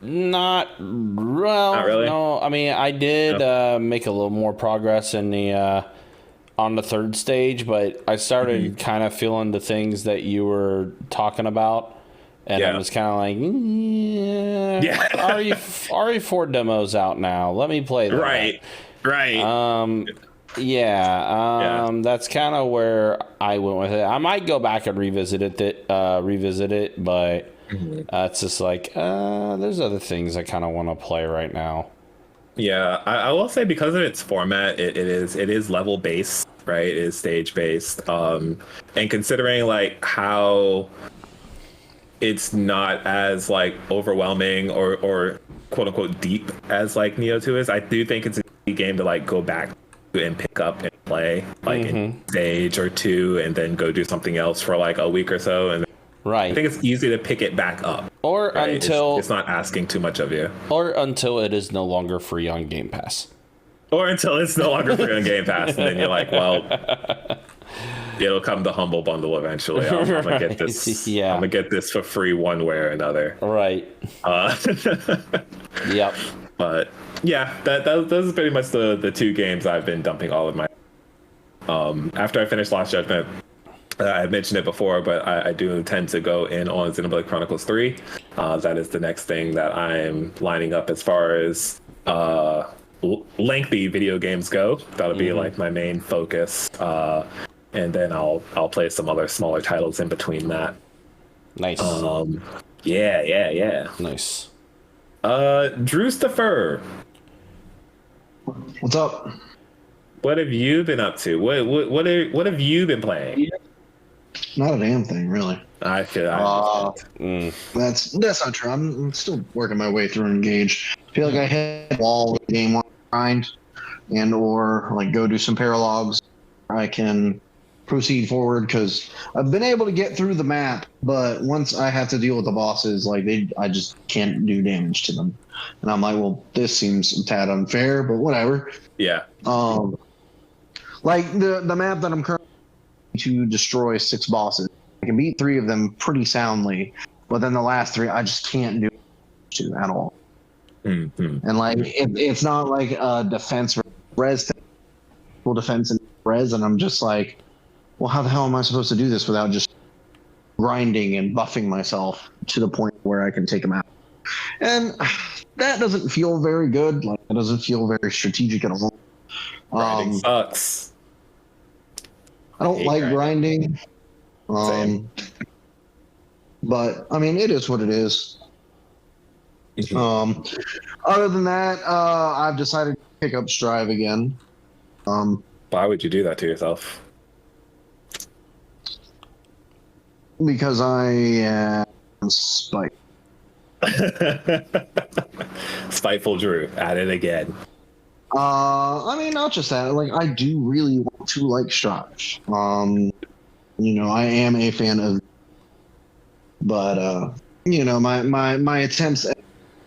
Not really. No, I mean, I did make a little more progress in the on the third stage, but I started kind of feeling the things that you were talking about. And I was kind of like, RE4 demo's out now. Let me play that. Right. That's kind of where I went with it. I might go back and revisit it, but it's just like, there's other things I kind of want to play right now. Yeah, I will say, because of its format, it is level based, right? It is stage based. And considering like how it's not as like overwhelming or quote unquote deep as like Neo 2 is, I do think it's a game to like go back to and pick up and play like in stage or two, and then go do something else for like a week or so, and I think it's easy to pick it back up, or until it's not asking too much of you, or until it is no longer free on Game Pass, and then you're like, well, it'll come to Humble Bundle eventually. I'm gonna get this. I'm gonna get this for free one way or another. Right. Yep. But yeah, those are pretty much the two games I've been dumping all of my. After I finish Lost Judgment, I mentioned it before, but I do intend to go in on Xenoblade Chronicles 3. That is the next thing that I'm lining up as far as lengthy video games go. That'll be like my main focus. And then I'll play some other smaller titles in between that. Nice. Yeah. Nice. Drewstopher, What's up? what have you been up to? What have you been playing? Not a damn thing, really. I feel That's not true. I'm still working my way through Engage. I feel like I hit a wall with the game one grind, and or like go do some paralogs. I can proceed forward because I've been able to get through the map, but once I have to deal with the bosses, like I just can't do damage to them, and I'm like, well, this seems a tad unfair, but whatever. Yeah. Like the map that I'm currently to destroy 6 bosses, I can beat 3 of them pretty soundly, but then the last 3 I just can't do at all. Mm-hmm. And like it's not like a defense res full defense and res, and I'm just like, well, how the hell am I supposed to do this without just grinding and buffing myself to the point where I can take them out? And that doesn't feel very good. Like, it doesn't feel very strategic at all. Grinding sucks. I don't like grinding. Same. But I mean, it is what it is. Mm-hmm. Other than that, I've decided to pick up Strive again. Why would you do that to yourself? Because I am spiteful. Spiteful Drew, at it again. I mean, not just that. Like, I do really want to like Strive. I am a fan of, but my attempts at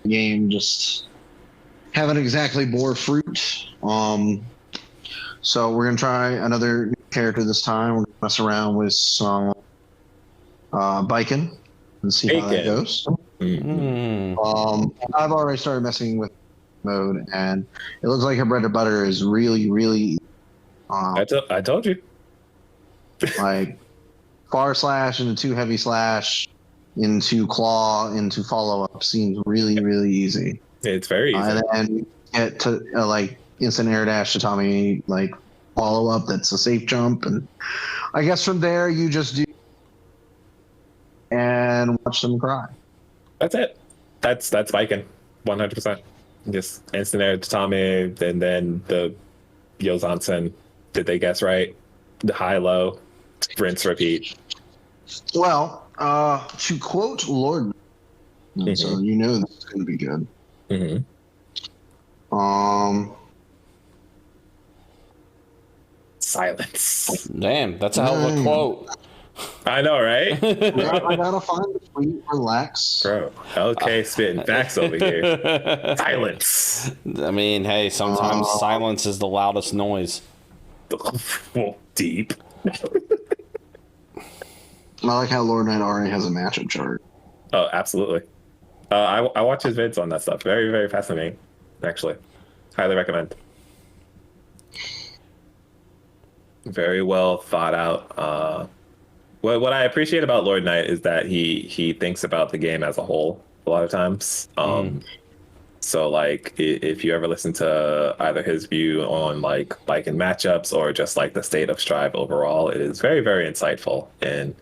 the game just haven't exactly bore fruit. So we're gonna try another new character this time. We're gonna mess around with some biking and see how that goes. Mm-hmm. I've already started messing with mode, and it looks like her bread and butter is really, really. I told you. Like far slash into 2 heavy slash into claw into follow up seems really, really easy. It's very easy. And then get to like instant air dash to Tommy, like follow up. That's a safe jump, and I guess from there you just do and watch them cry. That's it. That's biking, 100%. Just instant air to Tommy, and then the Yozansen. Did they guess right? The high low, rinse repeat. Well, to quote Lord, so you know this is going to be good. Mm-hmm. Silence. Damn, that's a hell of a quote. I know, right? I gotta find the tweet. Relax, bro. Okay, spitting facts over here. Silence. I mean, hey, sometimes silence is the loudest noise. Deep. I like how Lord Knight already has a matchup chart. Oh, absolutely. I watch his vids on that stuff. Very, very fascinating, actually. Highly recommend. Very well thought out. What I appreciate about Lord Knight is that he thinks about the game as a whole a lot of times. So like if you ever listen to either his view on like and matchups or just like the state of Strive overall, it is very, very insightful. And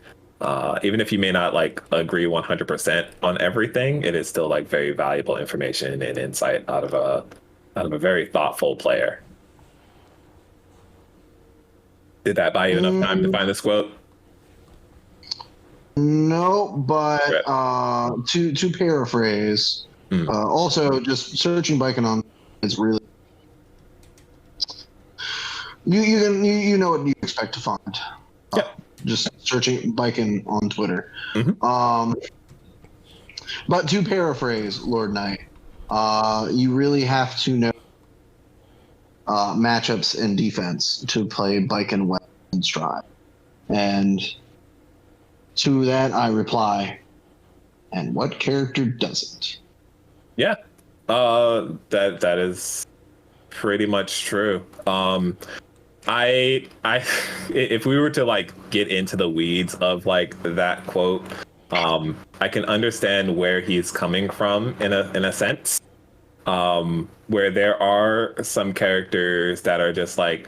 even if you may not like agree 100% on everything, it is still like very valuable information and insight out of a very thoughtful player. Did that buy you enough time to find this quote? No, but to paraphrase, also just searching biking on is really you know what you expect to find. Just searching biking on Twitter. But to paraphrase Lord Knight, you really have to know matchups and defense to play biking well in Strive. And to that I reply, and what character doesn't? Yeah, that is pretty much true. I if we were to like get into the weeds of like that quote, I can understand where he's coming from in a sense. Where there are some characters that are just like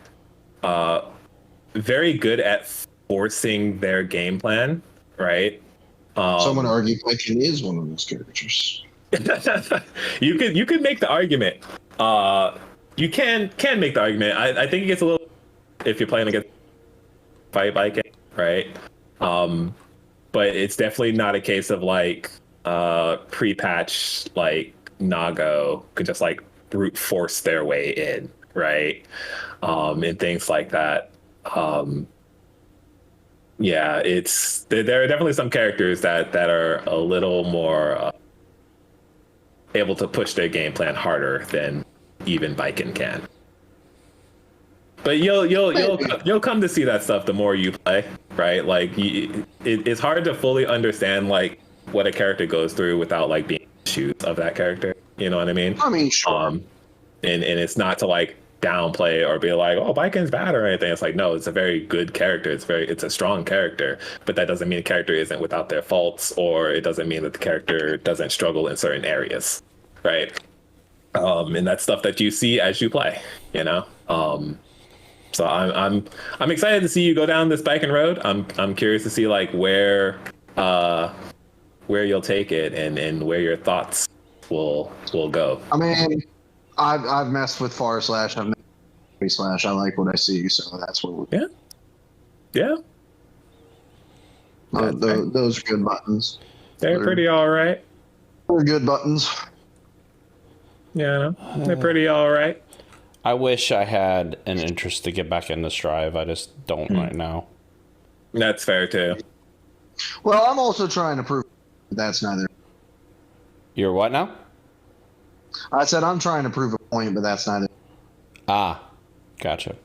very good at forcing their game plan, right? Someone argued Viking is one of those characters. You could make the argument. You can make the argument. I think it gets a little if you're playing against fight Viking, right? But it's definitely not a case of like pre-patch like Nago could just like brute force their way in, right? And things like that. Yeah, there are definitely some characters that are a little more able to push their game plan harder than even Viking can. But you'll come to see that stuff the more you play, right? Like it's hard to fully understand like what a character goes through without like being in the shoes of that character. You know what I mean? I mean, sure. And it's not to like downplay or be like, oh, Viking's bad or anything. It's like, no, it's a very good character. It's a strong character, but that doesn't mean the character isn't without their faults, or it doesn't mean that the character doesn't struggle in certain areas, right? And that's stuff that you see as you play, you know. So I'm excited to see you go down this Viking road. I'm curious to see like where you'll take it and where your thoughts will go. I mean, I've messed with Far Slash. I've messed with Slash. I like what I see, so that's what. Yeah. Those are good buttons. They're pretty all right. They're good buttons. Yeah, they're pretty all right. I wish I had an interest to get back into Strive. I just don't right now. That's fair too. Well, I'm also trying to prove that's neither. You're what now? I said I'm trying to prove a point, but that's neither. Ah, gotcha.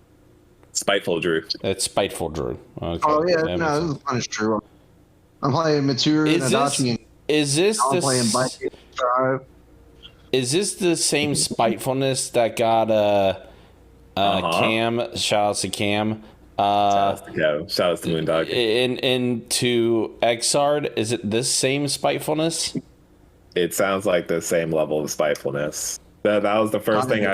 Spiteful Drew. It's Spiteful Drew. Okay. Oh yeah, no, this one is true. I'm playing Matsuri and Adachi. Is this I'm playing Bike Drive. Is this the same spitefulness that got Cam? Shout out to Cam. Shout out to Moondog. Into Exard, is it this same spitefulness? It sounds like the same level of spitefulness. That was the first thing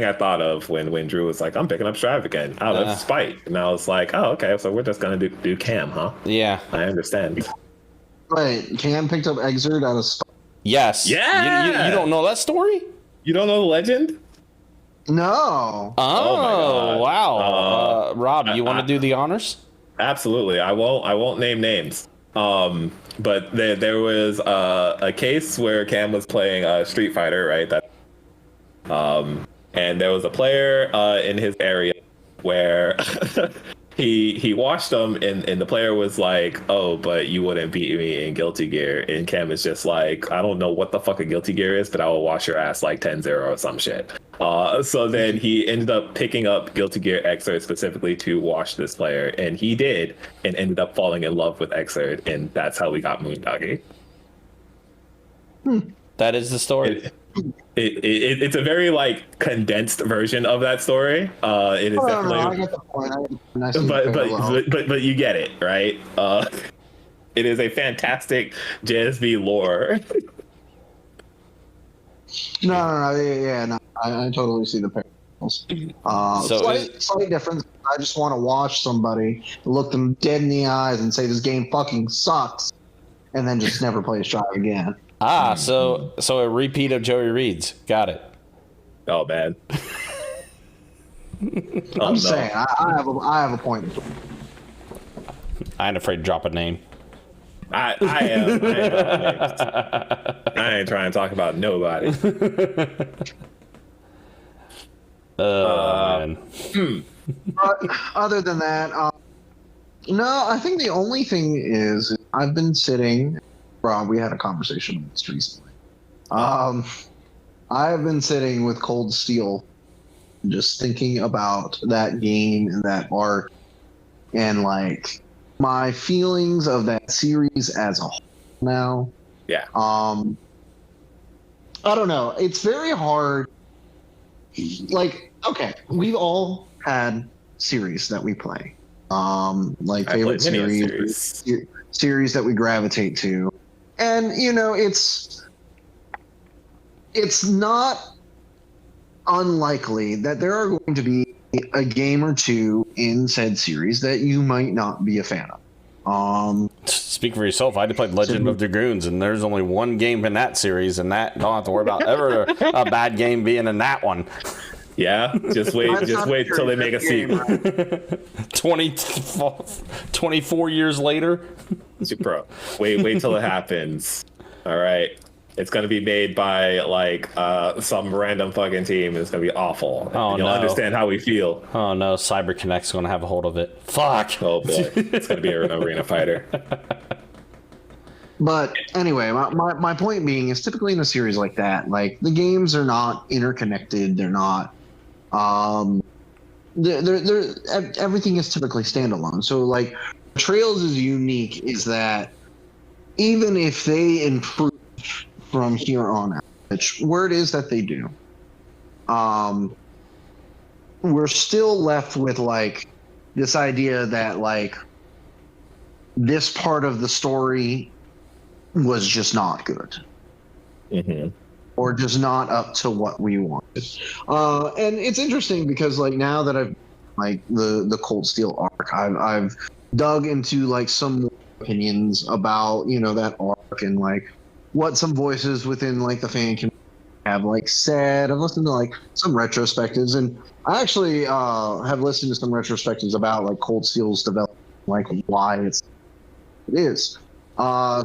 I thought of when Drew was like, "I'm picking up Strive again out of spite," and I was like, "Oh, okay, so we're just gonna do Cam, huh?" Yeah, I understand. Wait, Cam picked up Exard out of spite. Yes. Yeah. You don't know that story? You don't know the legend? No. Oh my God. Wow. Rob, you want to do the honors? Absolutely. I won't name names. But there was a case where Cam was playing Street Fighter, right? And there was a player in his area where he watched them, and the player was like, "Oh, but you wouldn't beat me in Guilty Gear." And Cam is just like, "I don't know what the fuck a Guilty Gear is, but I will wash your ass like 10-0 or some shit." So then he ended up picking up Guilty Gear Xrd specifically to wash this player, and he did, and ended up falling in love with Xrd, and that's how we got Moondoggy. That is the story. It's a very like condensed version of that story. It is definitely. I get the point. But you get it, right? It is a fantastic JSB lore. No. I totally see the parallels. Slight difference. I just want to watch somebody look them dead in the eyes and say this game fucking sucks, and then just never play Strive again. So a repeat of Joey Reed's. Got it. Oh man. I'm just saying, I have a point. I ain't afraid to drop a name. I am. I ain't trying to talk about nobody. Man. But other than that, no, I think the only thing is I've been sitting. Rob, we had a conversation on this recently. I have been sitting with Cold Steel, just thinking about that game and that arc, and like my feelings of that series as a whole now. Yeah. I don't know. It's very hard. Like, okay, we've all had series that we play. Like favorite series that we gravitate to. And you know, it's not unlikely that there are going to be a game or two in said series that you might not be a fan of. Speak for yourself. I played Legend of Dragoons, and there's only one game in that series, and that don't have to worry about ever a bad game being in that one. Yeah, just wait till they make a sequel. 24 years later. Bro, wait till it happens. All right, it's gonna be made by like some random fucking team. It's gonna be awful. Oh, You'll no. understand how we feel. Oh no, CyberConnect's gonna have a hold of it. Fuck. Oh boy, it's gonna be an arena fighter. But anyway, my point being is typically in a series like that, like the games are not interconnected. They're not. They're everything is typically standalone. So like Trails is unique is that even if they improve from here on out, which word is that they do, we're still left with like this idea that like this part of the story was just not good. Mm-hmm. Or just not up to what we wanted. And it's interesting because like now that I've like the Cold Steel arc, I've dug into like some opinions about, you know, that arc and like what some voices within like the fan community have like said. I've listened to like some retrospectives, and I actually have listened to some retrospectives about like Cold Steel's development, like why it is.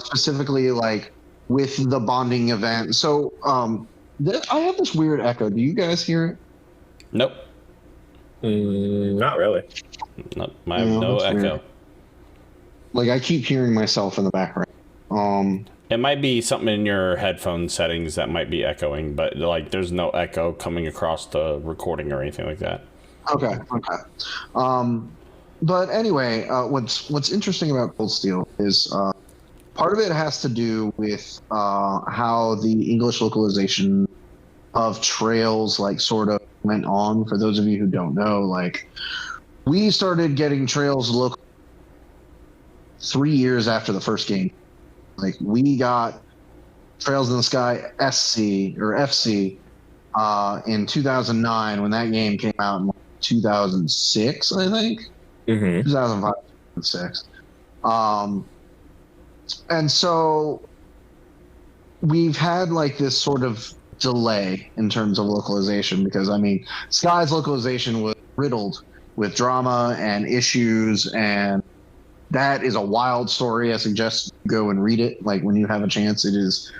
Specifically like with the bonding event. So I have this weird echo. Do you guys hear it? Nope. Not really. No, I have no echo. Weird. Like I keep hearing myself in the background. It might be something in your headphone settings that might be echoing, but like there's no echo coming across the recording or anything like that. Okay. But anyway, what's interesting about Cold Steel is part of it has to do with how the English localization of Trails like sort of went on. For those of you who don't know, like we started getting Trails local 3 years after the first game. Like we got Trails in the Sky SC or FC in 2009 when that game came out in like 2006, I think. 2005, 2006. And so we've had like this sort of delay in terms of localization because I mean, Sky's localization was riddled with drama and issues, and that is a wild story. I suggest you go and read it. Like when you have a chance, it is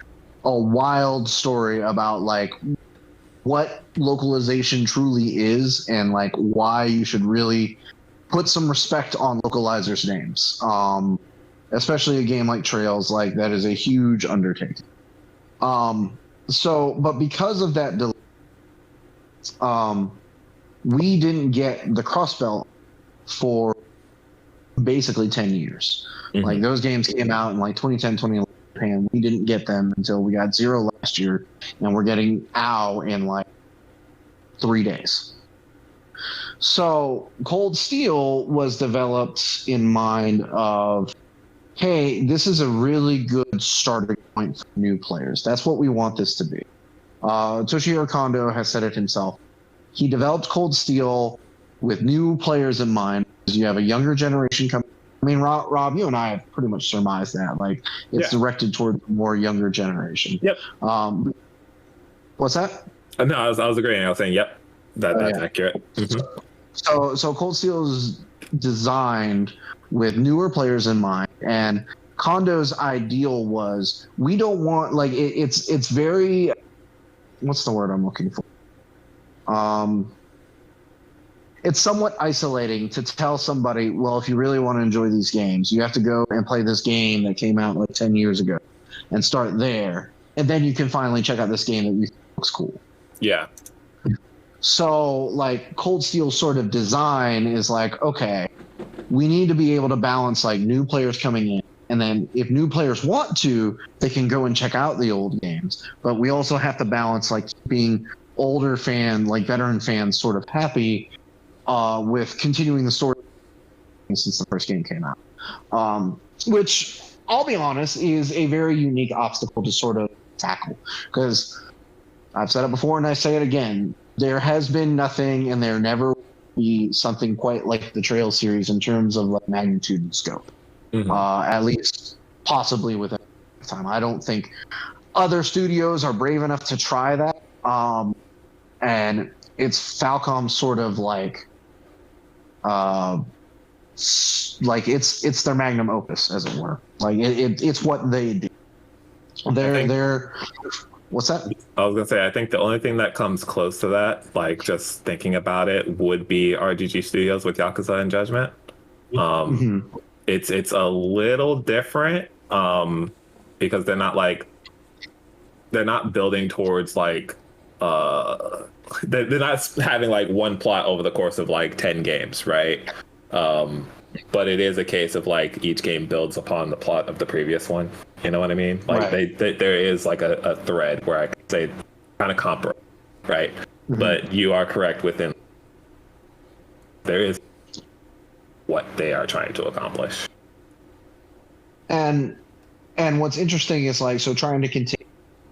a wild story about like what localization truly is and like why you should really put some respect on localizers' names. Especially a game like Trails, like that is a huge undertaking. But because of that delay, we didn't get the cross belt for basically 10 years. Mm-hmm. Like those games came out in like 2010, 2011 Japan. We didn't get them until we got Zero last year, and we're getting OW in like 3 days. So Cold Steel was developed in mind of, hey, this is a really good starting point for new players. That's what we want this to be. Toshihiro Kondo has said it himself. He developed Cold Steel with new players in mind. You have a younger generation coming. I mean, Rob, you and I have pretty much surmised that. Like, it's directed toward a more younger generation. Yep. What's that? No, I was agreeing. I was saying, yep, that's accurate. Mm-hmm. So Cold Steel is designed with newer players in mind, and Kondo's ideal was we don't want like it's very, what's the word I'm looking for? It's somewhat isolating to tell somebody, well, if you really want to enjoy these games, you have to go and play this game that came out like 10 years ago and start there. And then you can finally check out this game that you think looks cool. Yeah. So like Cold Steel's sort of design is like, okay, we need to be able to balance like new players coming in. And then if new players want to, they can go and check out the old games. But we also have to balance like being older fan, like veteran fans sort of happy with continuing the story since the first game came out. Which, I'll be honest, is a very unique obstacle to sort of tackle. Because I've said it before and I say it again, there has been nothing and there never will be something quite like the Trail series in terms of like magnitude and scope. Mm-hmm. At least possibly within time. I don't think other studios are brave enough to try that. And it's Falcom sort of like it's their magnum opus, as it were. Like it's what they do. They're what's that? I was gonna say, I think the only thing that comes close to that, like just thinking about it, would be RGG Studios with Yakuza and Judgment. Mm-hmm. It's a little different because they're not building towards like they're not having like one plot over the course of like 10 games, right? but it is a case of like each game builds upon the plot of the previous one. You know what I mean? Like Right. there is like a thread where I could say kind of comparable, right? But you are correct within there is what they are trying to accomplish. And what's interesting is like, so trying to continue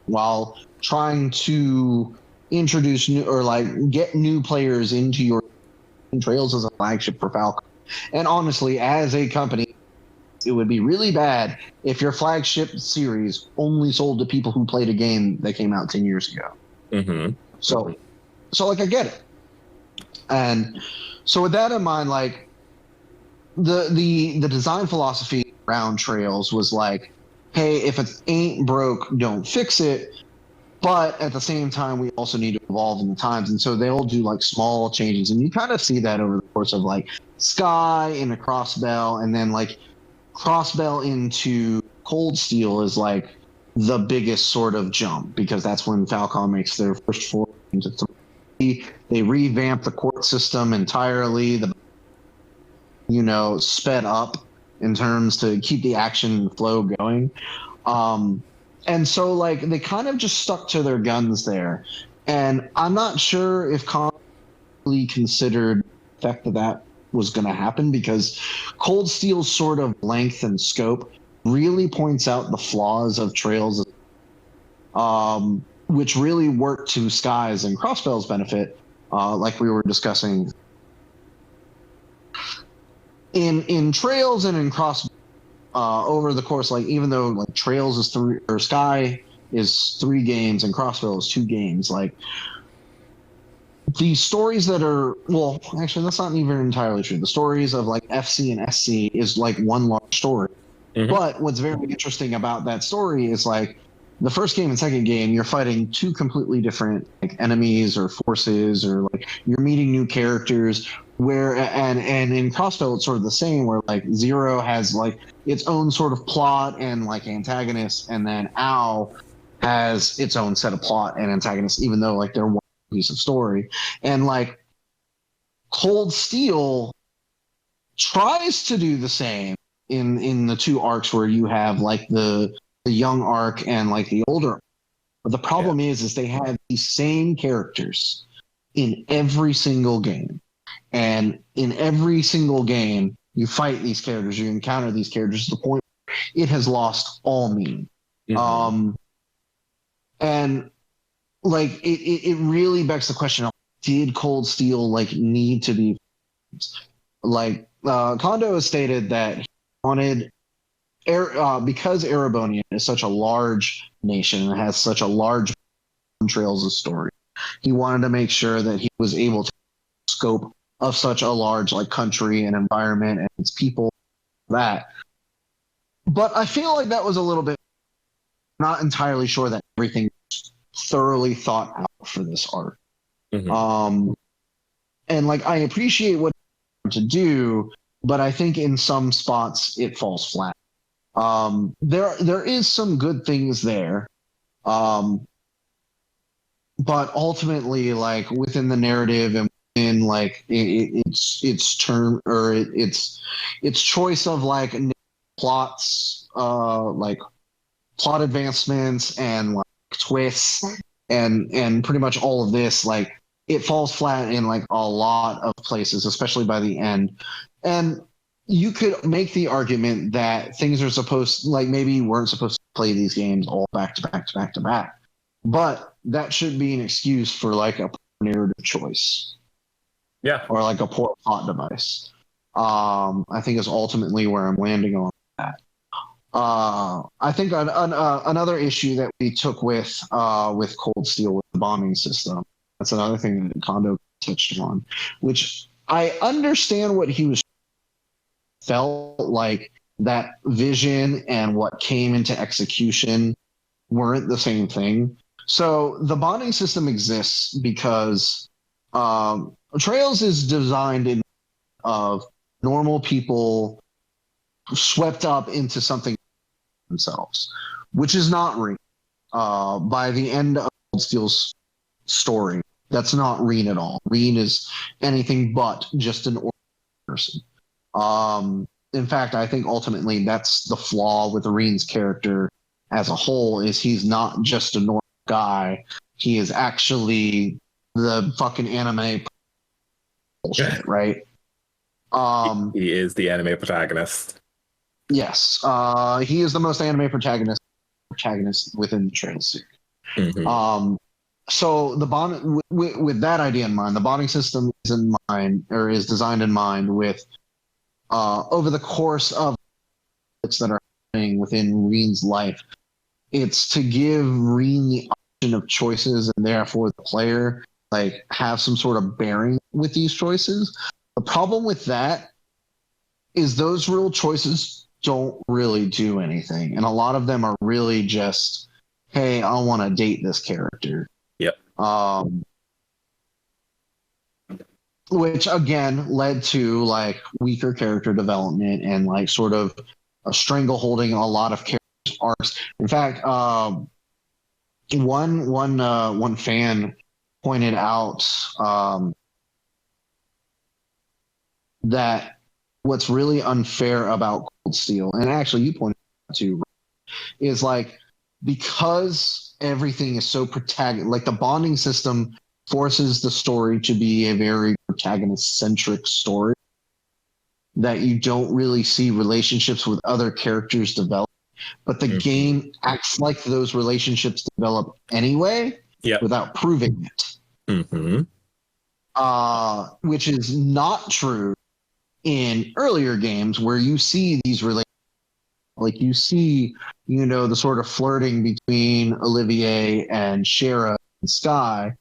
while trying to introduce new or like get new players into your Trails as a flagship for Falcon. And honestly, as a company, it would be really bad if your flagship series only sold to people who played a game that came out 10 years ago. Mm-hmm. So like I get it. And so with that in mind, like the design philosophy around Trails was like, hey, if it ain't broke, don't fix it. But at the same time, we also need to evolve in the times. And so they'll do like small changes. And you kind of see that over the course of like Sky into Crossbell, and then like Crossbell into Cold Steel is like the biggest sort of jump, because that's when Falcom makes their first foray into 3D. They revamp the court system entirely. Sped up in terms to keep the action flow going. And so, like, they kind of just stuck to their guns there. And I'm not sure if Con really considered the fact that was going to happen, because Cold Steel's sort of length and scope really points out the flaws of Trails, which really worked to Sky's and Crossbell's benefit, like we were discussing. In Trails and in Crossbell, over the course, like even though like Trails is 3 or Sky is 3 games and Crossbell is 2 games, like the stories that are, well, actually that's not even entirely true. The stories of like FC and SC is like one large story. Mm-hmm. But what's very interesting about that story is like the first game and second game, you're fighting 2 completely different like enemies or forces, or like you're meeting new characters. And in Crossbell it's sort of the same, where like Zero has like its own sort of plot and like antagonists, and then Ow has its own set of plot and antagonists, even though like they're one piece of story. And like Cold Steel tries to do the same in the 2 arcs, where you have like the young arc and like the older arc. But the problem is they have these same characters in every single game. And in every single game, you fight these characters, you encounter these characters to the point where it has lost all meaning. Mm-hmm. And like it really begs the question of, did Cold Steel like need to be like Kondo has stated that he wanted because Erebonian is such a large nation and has such a large Trails of story, he wanted to make sure that he was able to scope of such a large like country and environment and its people, that. But I feel like that was a little bit, not entirely sure that everything was thoroughly thought out for this arc. Mm-hmm. And like I appreciate what to do, but I think in some spots it falls flat. There is some good things there, but ultimately, like within the narrative and in like its term or its choice of like plots, like plot advancements and like twists and pretty much all of this, like it falls flat in like a lot of places, especially by the end. And you could make the argument that things are supposed, like maybe you weren't supposed to play these games all back to back to back to back, but that should be an excuse for like a narrative choice. Yeah. Or like a poor plot device. I think is ultimately where I'm landing on that. I think another issue that we took with Cold Steel with the bombing system, that's another thing that Kondo touched on, which I understand what he was felt like that vision and what came into execution weren't the same thing. So the bonding system exists because Trails is designed in of normal people swept up into something themselves, which is not Reen. By the end of Cold Steel's story, that's not Reen at all. Reen is anything but just an ordinary person. In fact, I think ultimately that's the flaw with Reen's character as a whole is he's not just a normal guy. He is actually the fucking anime bullshit, right? He is the anime protagonist. Yes, he is the most anime protagonist within the trail series. Mm-hmm. So the bond with that idea in mind, the bonding system is in mind or is designed in mind with over the course of that are happening within Reen's life. It's to give Reen the option of choices and therefore the player like have some sort of bearing with these choices. The problem with that is those real choices don't really do anything. And a lot of them are really just, hey, I want to date this character. Yep. Which again led to like weaker character development and like sort of a strangleholding a lot of character arcs. In fact, one fan pointed out that what's really unfair about Cold Steel, and actually you pointed out too, is like because everything is so protagonist, like the bonding system forces the story to be a very protagonist centric story that you don't really see relationships with other characters develop, but the game acts like those relationships develop anyway without proving it. Mm-hmm. Which is not true in earlier games where you see these relationships. Like you see, the sort of flirting between Olivier and Shara and Sky.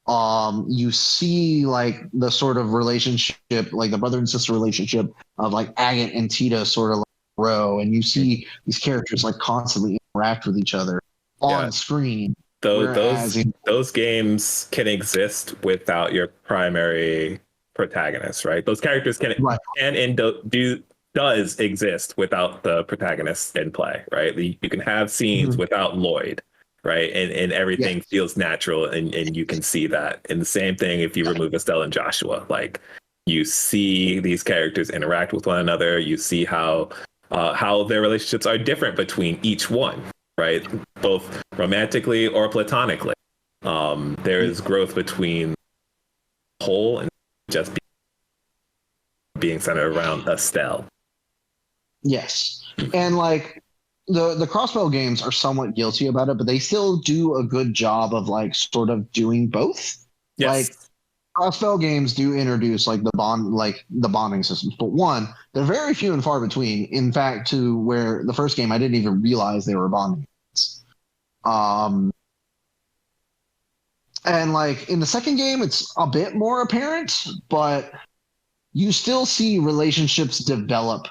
You see like the sort of relationship, like the brother and sister relationship of like Agate and Tita sort of like grow, and you see these characters like constantly interact with each other on screen. Those games can exist without your primary protagonist, right? Those characters does exist without the protagonist in play, right? You can have scenes without Lloyd, right? And everything feels natural and you can see that. And the same thing if you remove Estelle and Joshua, like you see these characters interact with one another, you see how their relationships are different between each one, right? Both romantically or platonically. There is growth between whole and just being centered around Estelle. Yes. And like the Crossbow games are somewhat guilty about it, but they still do a good job of like sort of doing both. Yes. Like Crossbow games do introduce like the bonding systems, but one, they're very few and far between. In fact, to where the first game I didn't even realize they were bonding. And like in the second game, it's a bit more apparent, but you still see relationships develop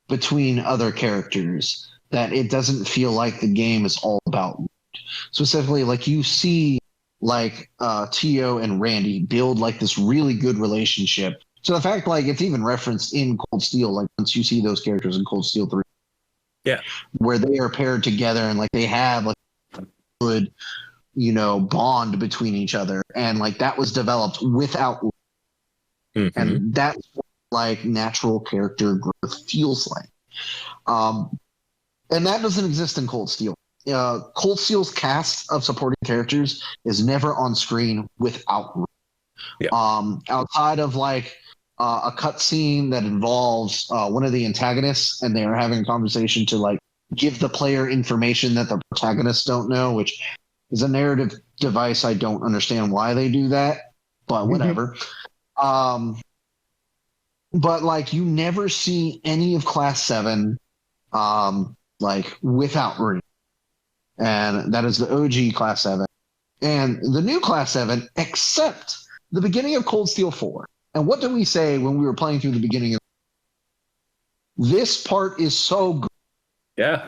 between other characters that it doesn't feel like the game is all about. Specifically, like you see like Tio and Randy build like this really good relationship. So the fact like it's even referenced in Cold Steel, like once you see those characters in Cold Steel 3. Yeah. Where they are paired together and like they have like a good, bond between each other. And like that was developed without and that's what like natural character growth feels like. And that doesn't exist in Cold Steel. Cold Steel's cast of supporting characters is never on screen without. Outside of like a cutscene that involves one of the antagonists, and they are having a conversation to like give the player information that the protagonists don't know, which is a narrative device. I don't understand why they do that, but whatever. But like you never see any of Class 7 like without Reen. And that is the OG Class 7. And the new Class 7, except the beginning of Cold Steel 4. And what did we say when we were playing through the beginning of this part is so good. Yeah.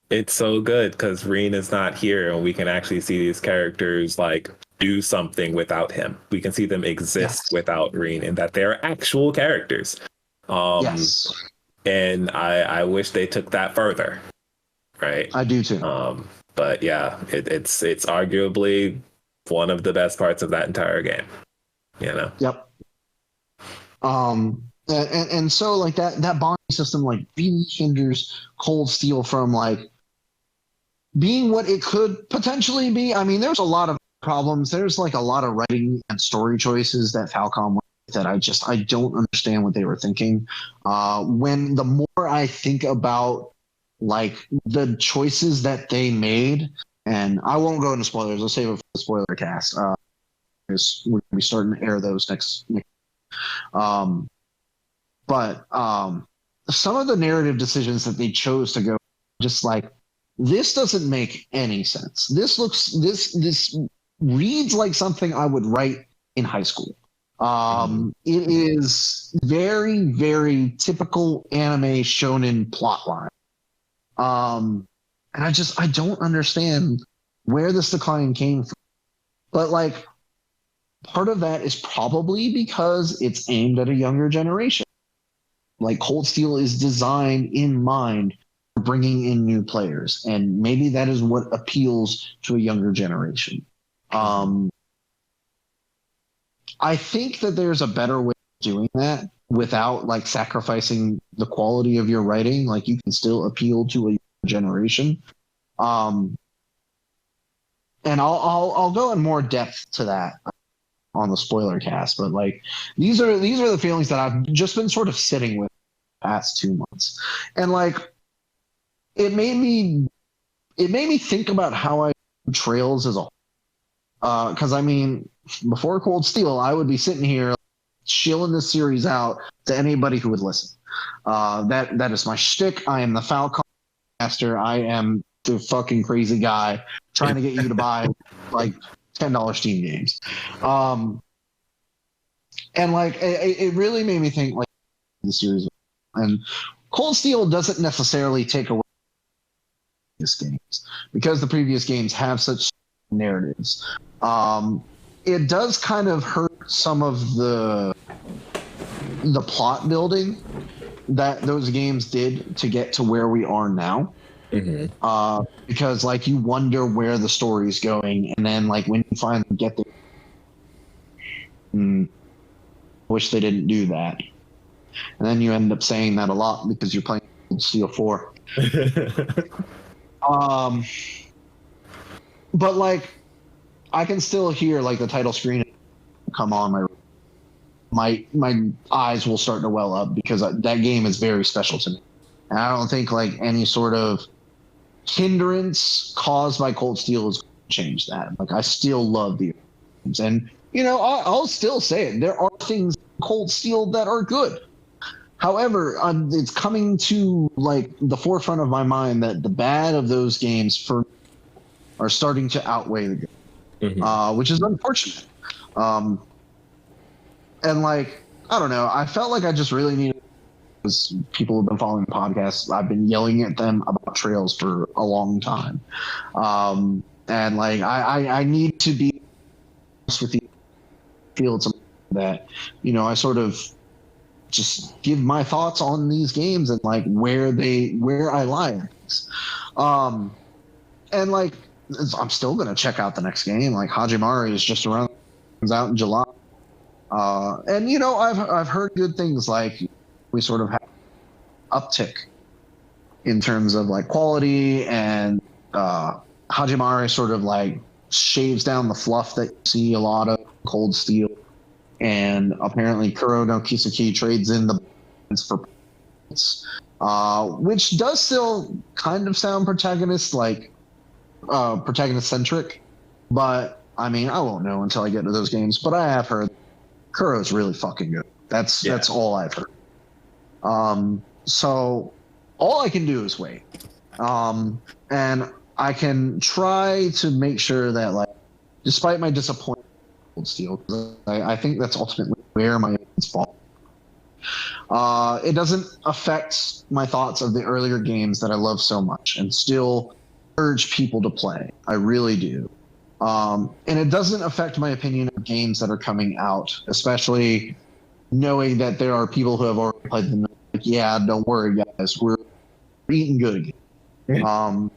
It's so good because Reen is not here and we can actually see these characters like do something without him. We can see them exist without Reen and that they're actual characters. Yes. And I wish they took that further. Right. I do too. But yeah, it's arguably one of the best parts of that entire game. Yep. and so like that bonding system like really hinders Cold Steel from like being what it could potentially be. I mean, there's a lot of problems. There's like a lot of writing and story choices that Falcom went with that I don't understand what they were thinking. When the more I think about like the choices that they made, and I won't go into spoilers. I'll save it for the spoiler cast. Because we're gonna be starting to air those next. But some of the narrative decisions that they chose to go, just like this doesn't make any sense. This reads like something I would write in high school. It is very, very typical anime shonen plotline. And I don't understand where this decline came from. But like part of that is probably because it's aimed at a younger generation. Like Cold Steel is designed in mind for bringing in new players, and maybe that is what appeals to a younger generation. I think that there's a better way of doing that without like sacrificing the quality of your writing. Like you can still appeal to a younger generation. And I'll go in more depth to that on the spoiler cast, but like these are the feelings that I've just been sort of sitting with the past 2 months, and like it made me think about how I do Trails as a whole. Because I mean, before Cold Steel, I would be sitting here shilling this series out to anybody who would listen. That is my shtick. I am the Falcon master. I am the fucking crazy guy trying to get you to buy like $10 Steam games. And like it really made me think like the series. And Cold Steel doesn't necessarily take away previous games because the previous games have such narratives. It does kind of hurt some of the plot building that those games did to get to where we are now. Because like you wonder where the story's going, and then like when you finally get there, wish they didn't do that. And then you end up saying that a lot because you're playing Steel 4. But like I can still hear like the title screen come on, my eyes will start to well up because that game is very special to me. And I don't think like any sort of hindrance caused by Cold Steel is going to change that. Like I still love the games, and you know I'll still say it. There are things in Cold Steel that are good. However, it's coming to like the forefront of my mind that the bad of those games are starting to outweigh the good, which is unfortunate. And like I don't know, I felt like I just really needed. Because people have been following the podcast, I've been yelling at them about Trails for a long time, and like I need to be honest with you. Feel it's that I sort of just give my thoughts on these games and like where I lie. And like I'm still gonna check out the next game. Like Hajimari is just around, comes out in July, and I've heard good things like. We sort of have uptick in terms of like quality, and Hajimari sort of like shaves down the fluff that you see a lot of Cold Steel, and apparently Kuro no Kiseki trades in the for points, which does still kind of sound protagonist centric, but I mean I won't know until I get to those games. But I have heard Kuro's really fucking good. That's all I've heard. So all I can do is wait. And I can try to make sure that like, despite my disappointment in Cold Steel, I think that's ultimately where my opinions fall. It doesn't affect my thoughts of the earlier games that I love so much and still urge people to play. I really do. And it doesn't affect my opinion of games that are coming out, especially knowing that there are people who have already played them. Like, yeah, don't worry, guys, we're eating good again.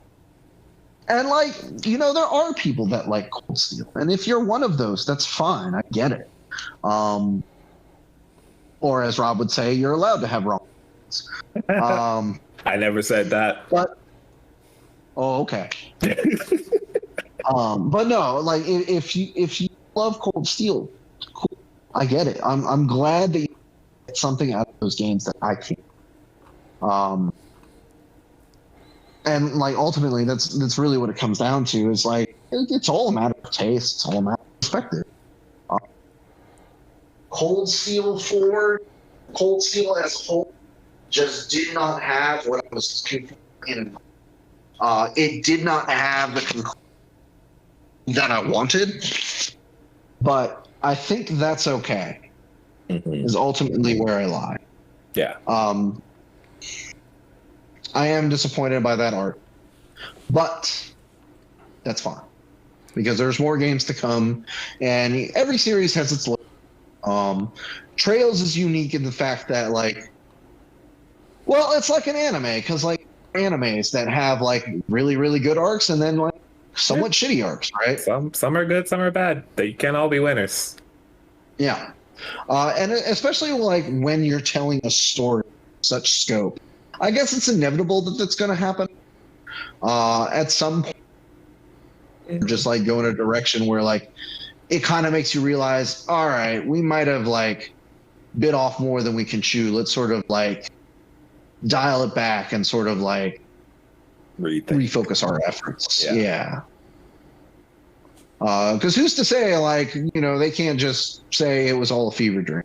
And like, there are people that like Cold Steel, and if you're one of those, that's fine. I get it. or as Rob would say, you're allowed to have wrong opinions. I never said that. But okay. But no, like if you love Cold Steel, cool, I get it. I'm glad that you get something out of those games that I can't. And like ultimately, that's really what it comes down to. Is like it's all a matter of taste. It's all a matter of perspective. Cold Steel 4, Cold Steel as a whole, just did not have what I was in. It did not have the conclusion that I wanted, but I think that's okay. Is ultimately where I lie. Yeah. I am disappointed by that art, but that's fine because there's more games to come, and every series has its. Trails is unique in the fact that like, well, it's like an anime because like animes that have like really really good arcs and then like somewhat shitty arcs, right? Some are good, some are bad. They can't all be winners. Yeah, and especially like when you're telling a story of such scope, I guess it's inevitable that that's going to happen at some point. Just like go in a direction where like it kind of makes you realize, all right, we might have like bit off more than we can chew. Let's sort of like dial it back and sort of like refocus our efforts. Yeah. Because who's to say, like, you know, they can't just say it was all a fever dream.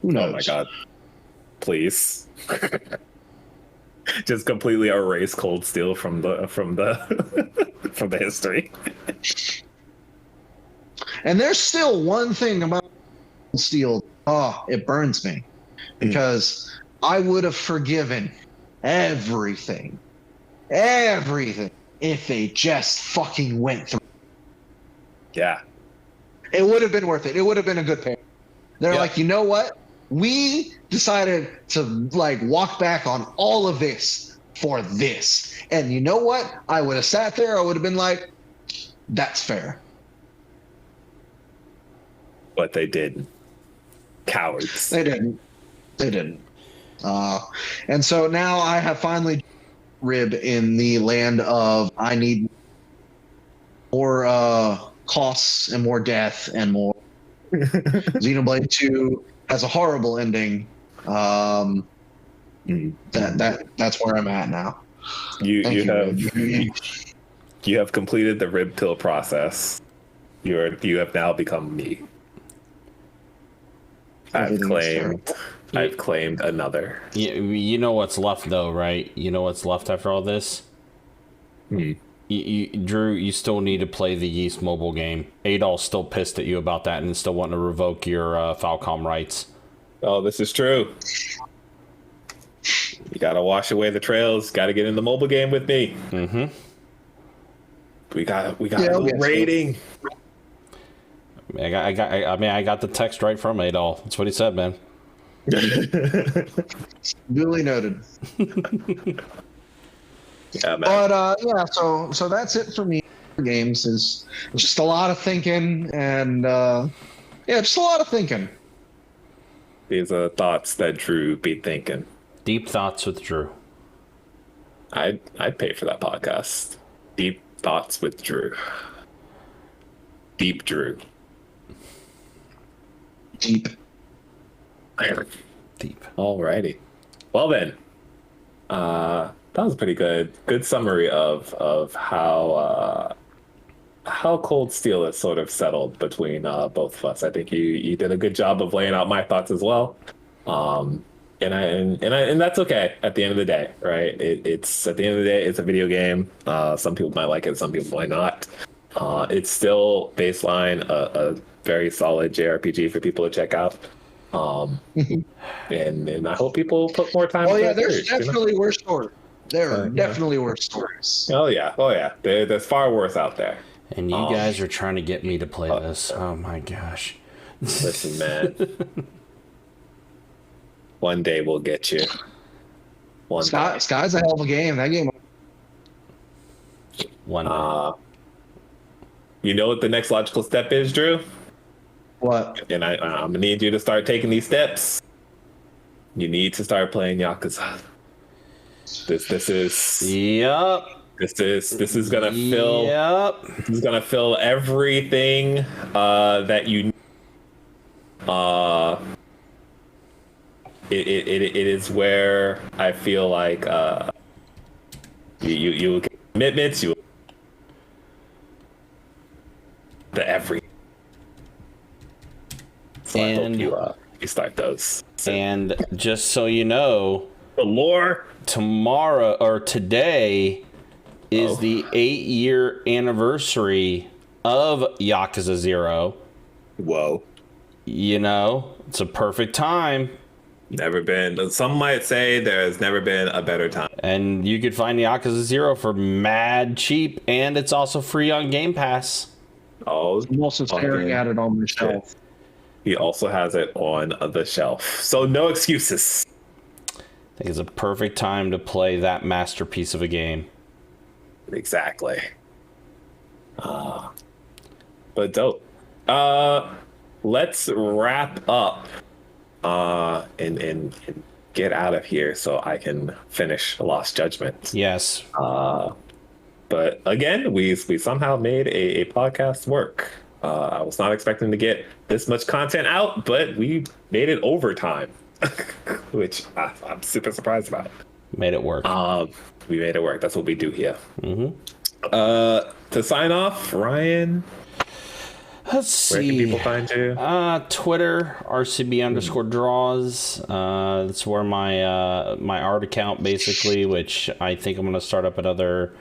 Who knows? Oh my God. Please. Just completely erase Cold Steel from the from the history. And there's still one thing about Cold Steel. Oh, it burns me because I would have forgiven everything if they just fucking went through. Yeah. It would have been worth it. It would have been a good pair. They're like, you know what? We decided to like walk back on all of this for this. And you know what? I would have sat there. I would have been like, that's fair. But they didn't. Cowards. They didn't. And so now I have finally rib in the land of I need more costs and more death and more. Xenoblade 2 has a horrible ending. That's where I'm at now. You have completed the rib till process. You have now become me. I've claimed another. You know what's left though, right? You know what's left after all this? Drew, you still need to play the Yeast mobile game. Adol's still pissed at you about that and still wanting to revoke your Falcom rights. Oh, this is true. You gotta wash away the trails. Gotta get in the mobile game with me. We got a little rating. I got the text right from Adol. That's what he said, man. Duly noted. Yeah, man. But so that's it for me. Games is just a lot of thinking and just a lot of thinking. These are thoughts that Drew be thinking. Deep Thoughts with Drew. I'd pay for that podcast. Deep Thoughts with Drew. Deep Drew. Deep. Alrighty. Well then, that was a pretty good summary of how Cold Steel is sort of settled between both of us. I think you did a good job of laying out my thoughts as well. And that's okay at the end of the day, right? It's at the end of the day, it's a video game. Some people might like it, some people might not. It's still baseline a very solid JRPG for people to check out. And I hope people put more time. Oh yeah, there's definitely worse stories. There are definitely worse stories. Oh yeah. There's far worse out there. And you guys are trying to get me to play this. Oh my gosh. Listen, man. One day we'll get you. Sky's a hell of a game. That game. One day. You know what the next logical step is, Drew? What? And I'm gonna need you to start taking these steps. You need to start playing Yakuza. This is Yep. this is gonna fill. Yep. This is gonna fill everything that you. It is where I feel like you will get commitments. You will the every. So I hope you start those. And just so you know, The lore. tomorrow or today is the 8-year anniversary of Yakuza 0. Whoa. You know, it's a perfect time. Never been. Some might say there's never been a better time. And you could find Yakuza 0 for mad cheap, and it's also free on Game Pass. Oh, I'm also staring at it on my shelf. he also has it on the shelf. So no excuses. I think it's a perfect time to play that masterpiece of a game. Exactly. But dope. Let's wrap up and get out of here so I can finish Lost Judgment. Yes. But again, we somehow made a podcast work. I was not expecting to get this much content out, but we made it overtime, which I'm super surprised about. Made it work. We made it work. That's what we do here. Mm-hmm. To sign off, Ryan, Let's where can see. people find you? Twitter, RCB_draws. That's where my art account, basically, which I think I'm going to start up another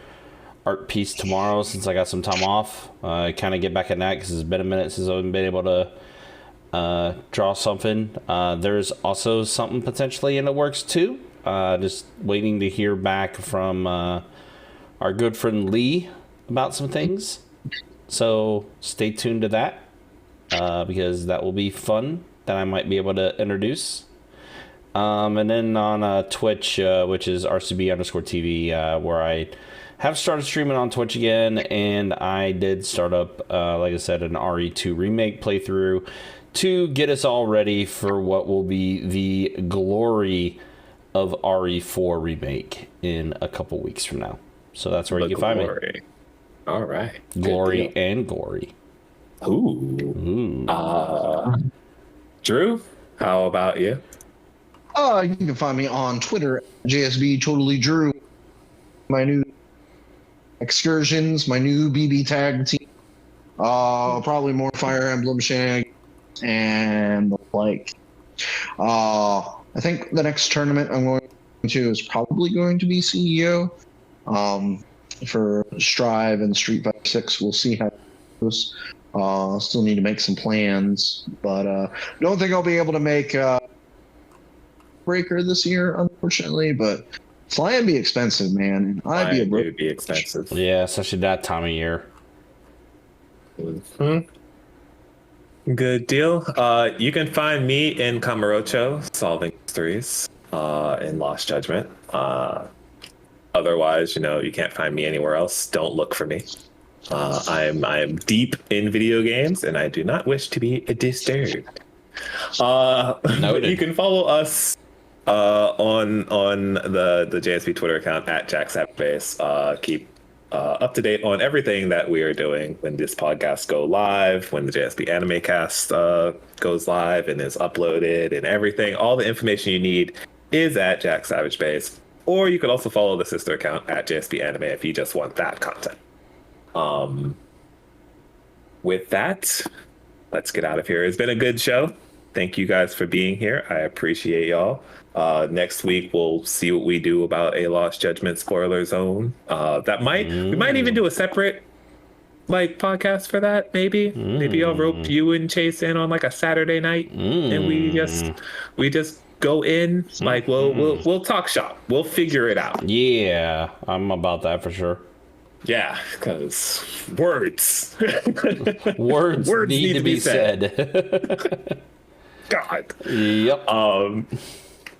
art piece tomorrow since I got some time off. Kind of get back at that because it's been a minute since I've been able to draw something. There's also something potentially in the works too. Just waiting to hear back from our good friend Lee about some things. So stay tuned to that because that will be fun that I might be able to introduce. And then on Twitch, which is RCB_TV, where I have started streaming on Twitch again, and I did start up, like I said, an RE2 remake playthrough to get us all ready for what will be the glory of RE4 remake in a couple weeks from now. So that's where you can find me. All right. Glory and gory. Ooh. Drew, how about you? You can find me on Twitter, JSB Totally Drew. My new excursions, my new BB tag team. Probably more Fire Emblem shenanigans and the like. I think the next tournament I'm going to is probably going to be CEO. For Strive and Street Fighter 6, we'll see how it goes. Still need to make some plans, but don't think I'll be able to make Breaker this year, unfortunately. But flying be expensive, man. And I'd be a broke. It'd be expensive. Yeah, especially that time of year. Good deal. You can find me in Kamurocho solving mysteries in Lost Judgment. Otherwise, you can't find me anywhere else. Don't look for me. I am deep in video games, and I do not wish to be disturbed. You can follow us on the JSB Twitter account at JackSapBase. Keep up to date on everything that we are doing when this podcast go live, when the JSB Anime Cast goes live and is uploaded, and everything. All the information you need is at JackSavageBase. Or you could also follow the sister account at JSB Anime if you just want that content. With that, let's get out of here. It's been a good show. Thank you guys for being here. I appreciate y'all. Next week, we'll see what we do about a Lost Judgment spoiler zone. We might even do a separate podcast for that. Maybe I'll rope you and Chase in on a Saturday night, and we just go in. We'll talk shop. We'll figure it out. Yeah, I'm about that for sure. Yeah, because words need to be said. God. Yep.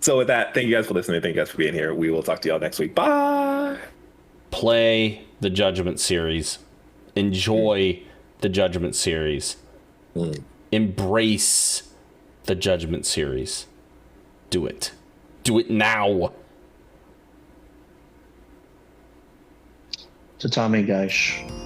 So with that, thank you guys for listening. Thank you guys for being here. We will talk to y'all next week. Bye. Play the Judgment series. Enjoy the Judgment series. Embrace the Judgment series. Do it. Do it now. To Tommy Geish.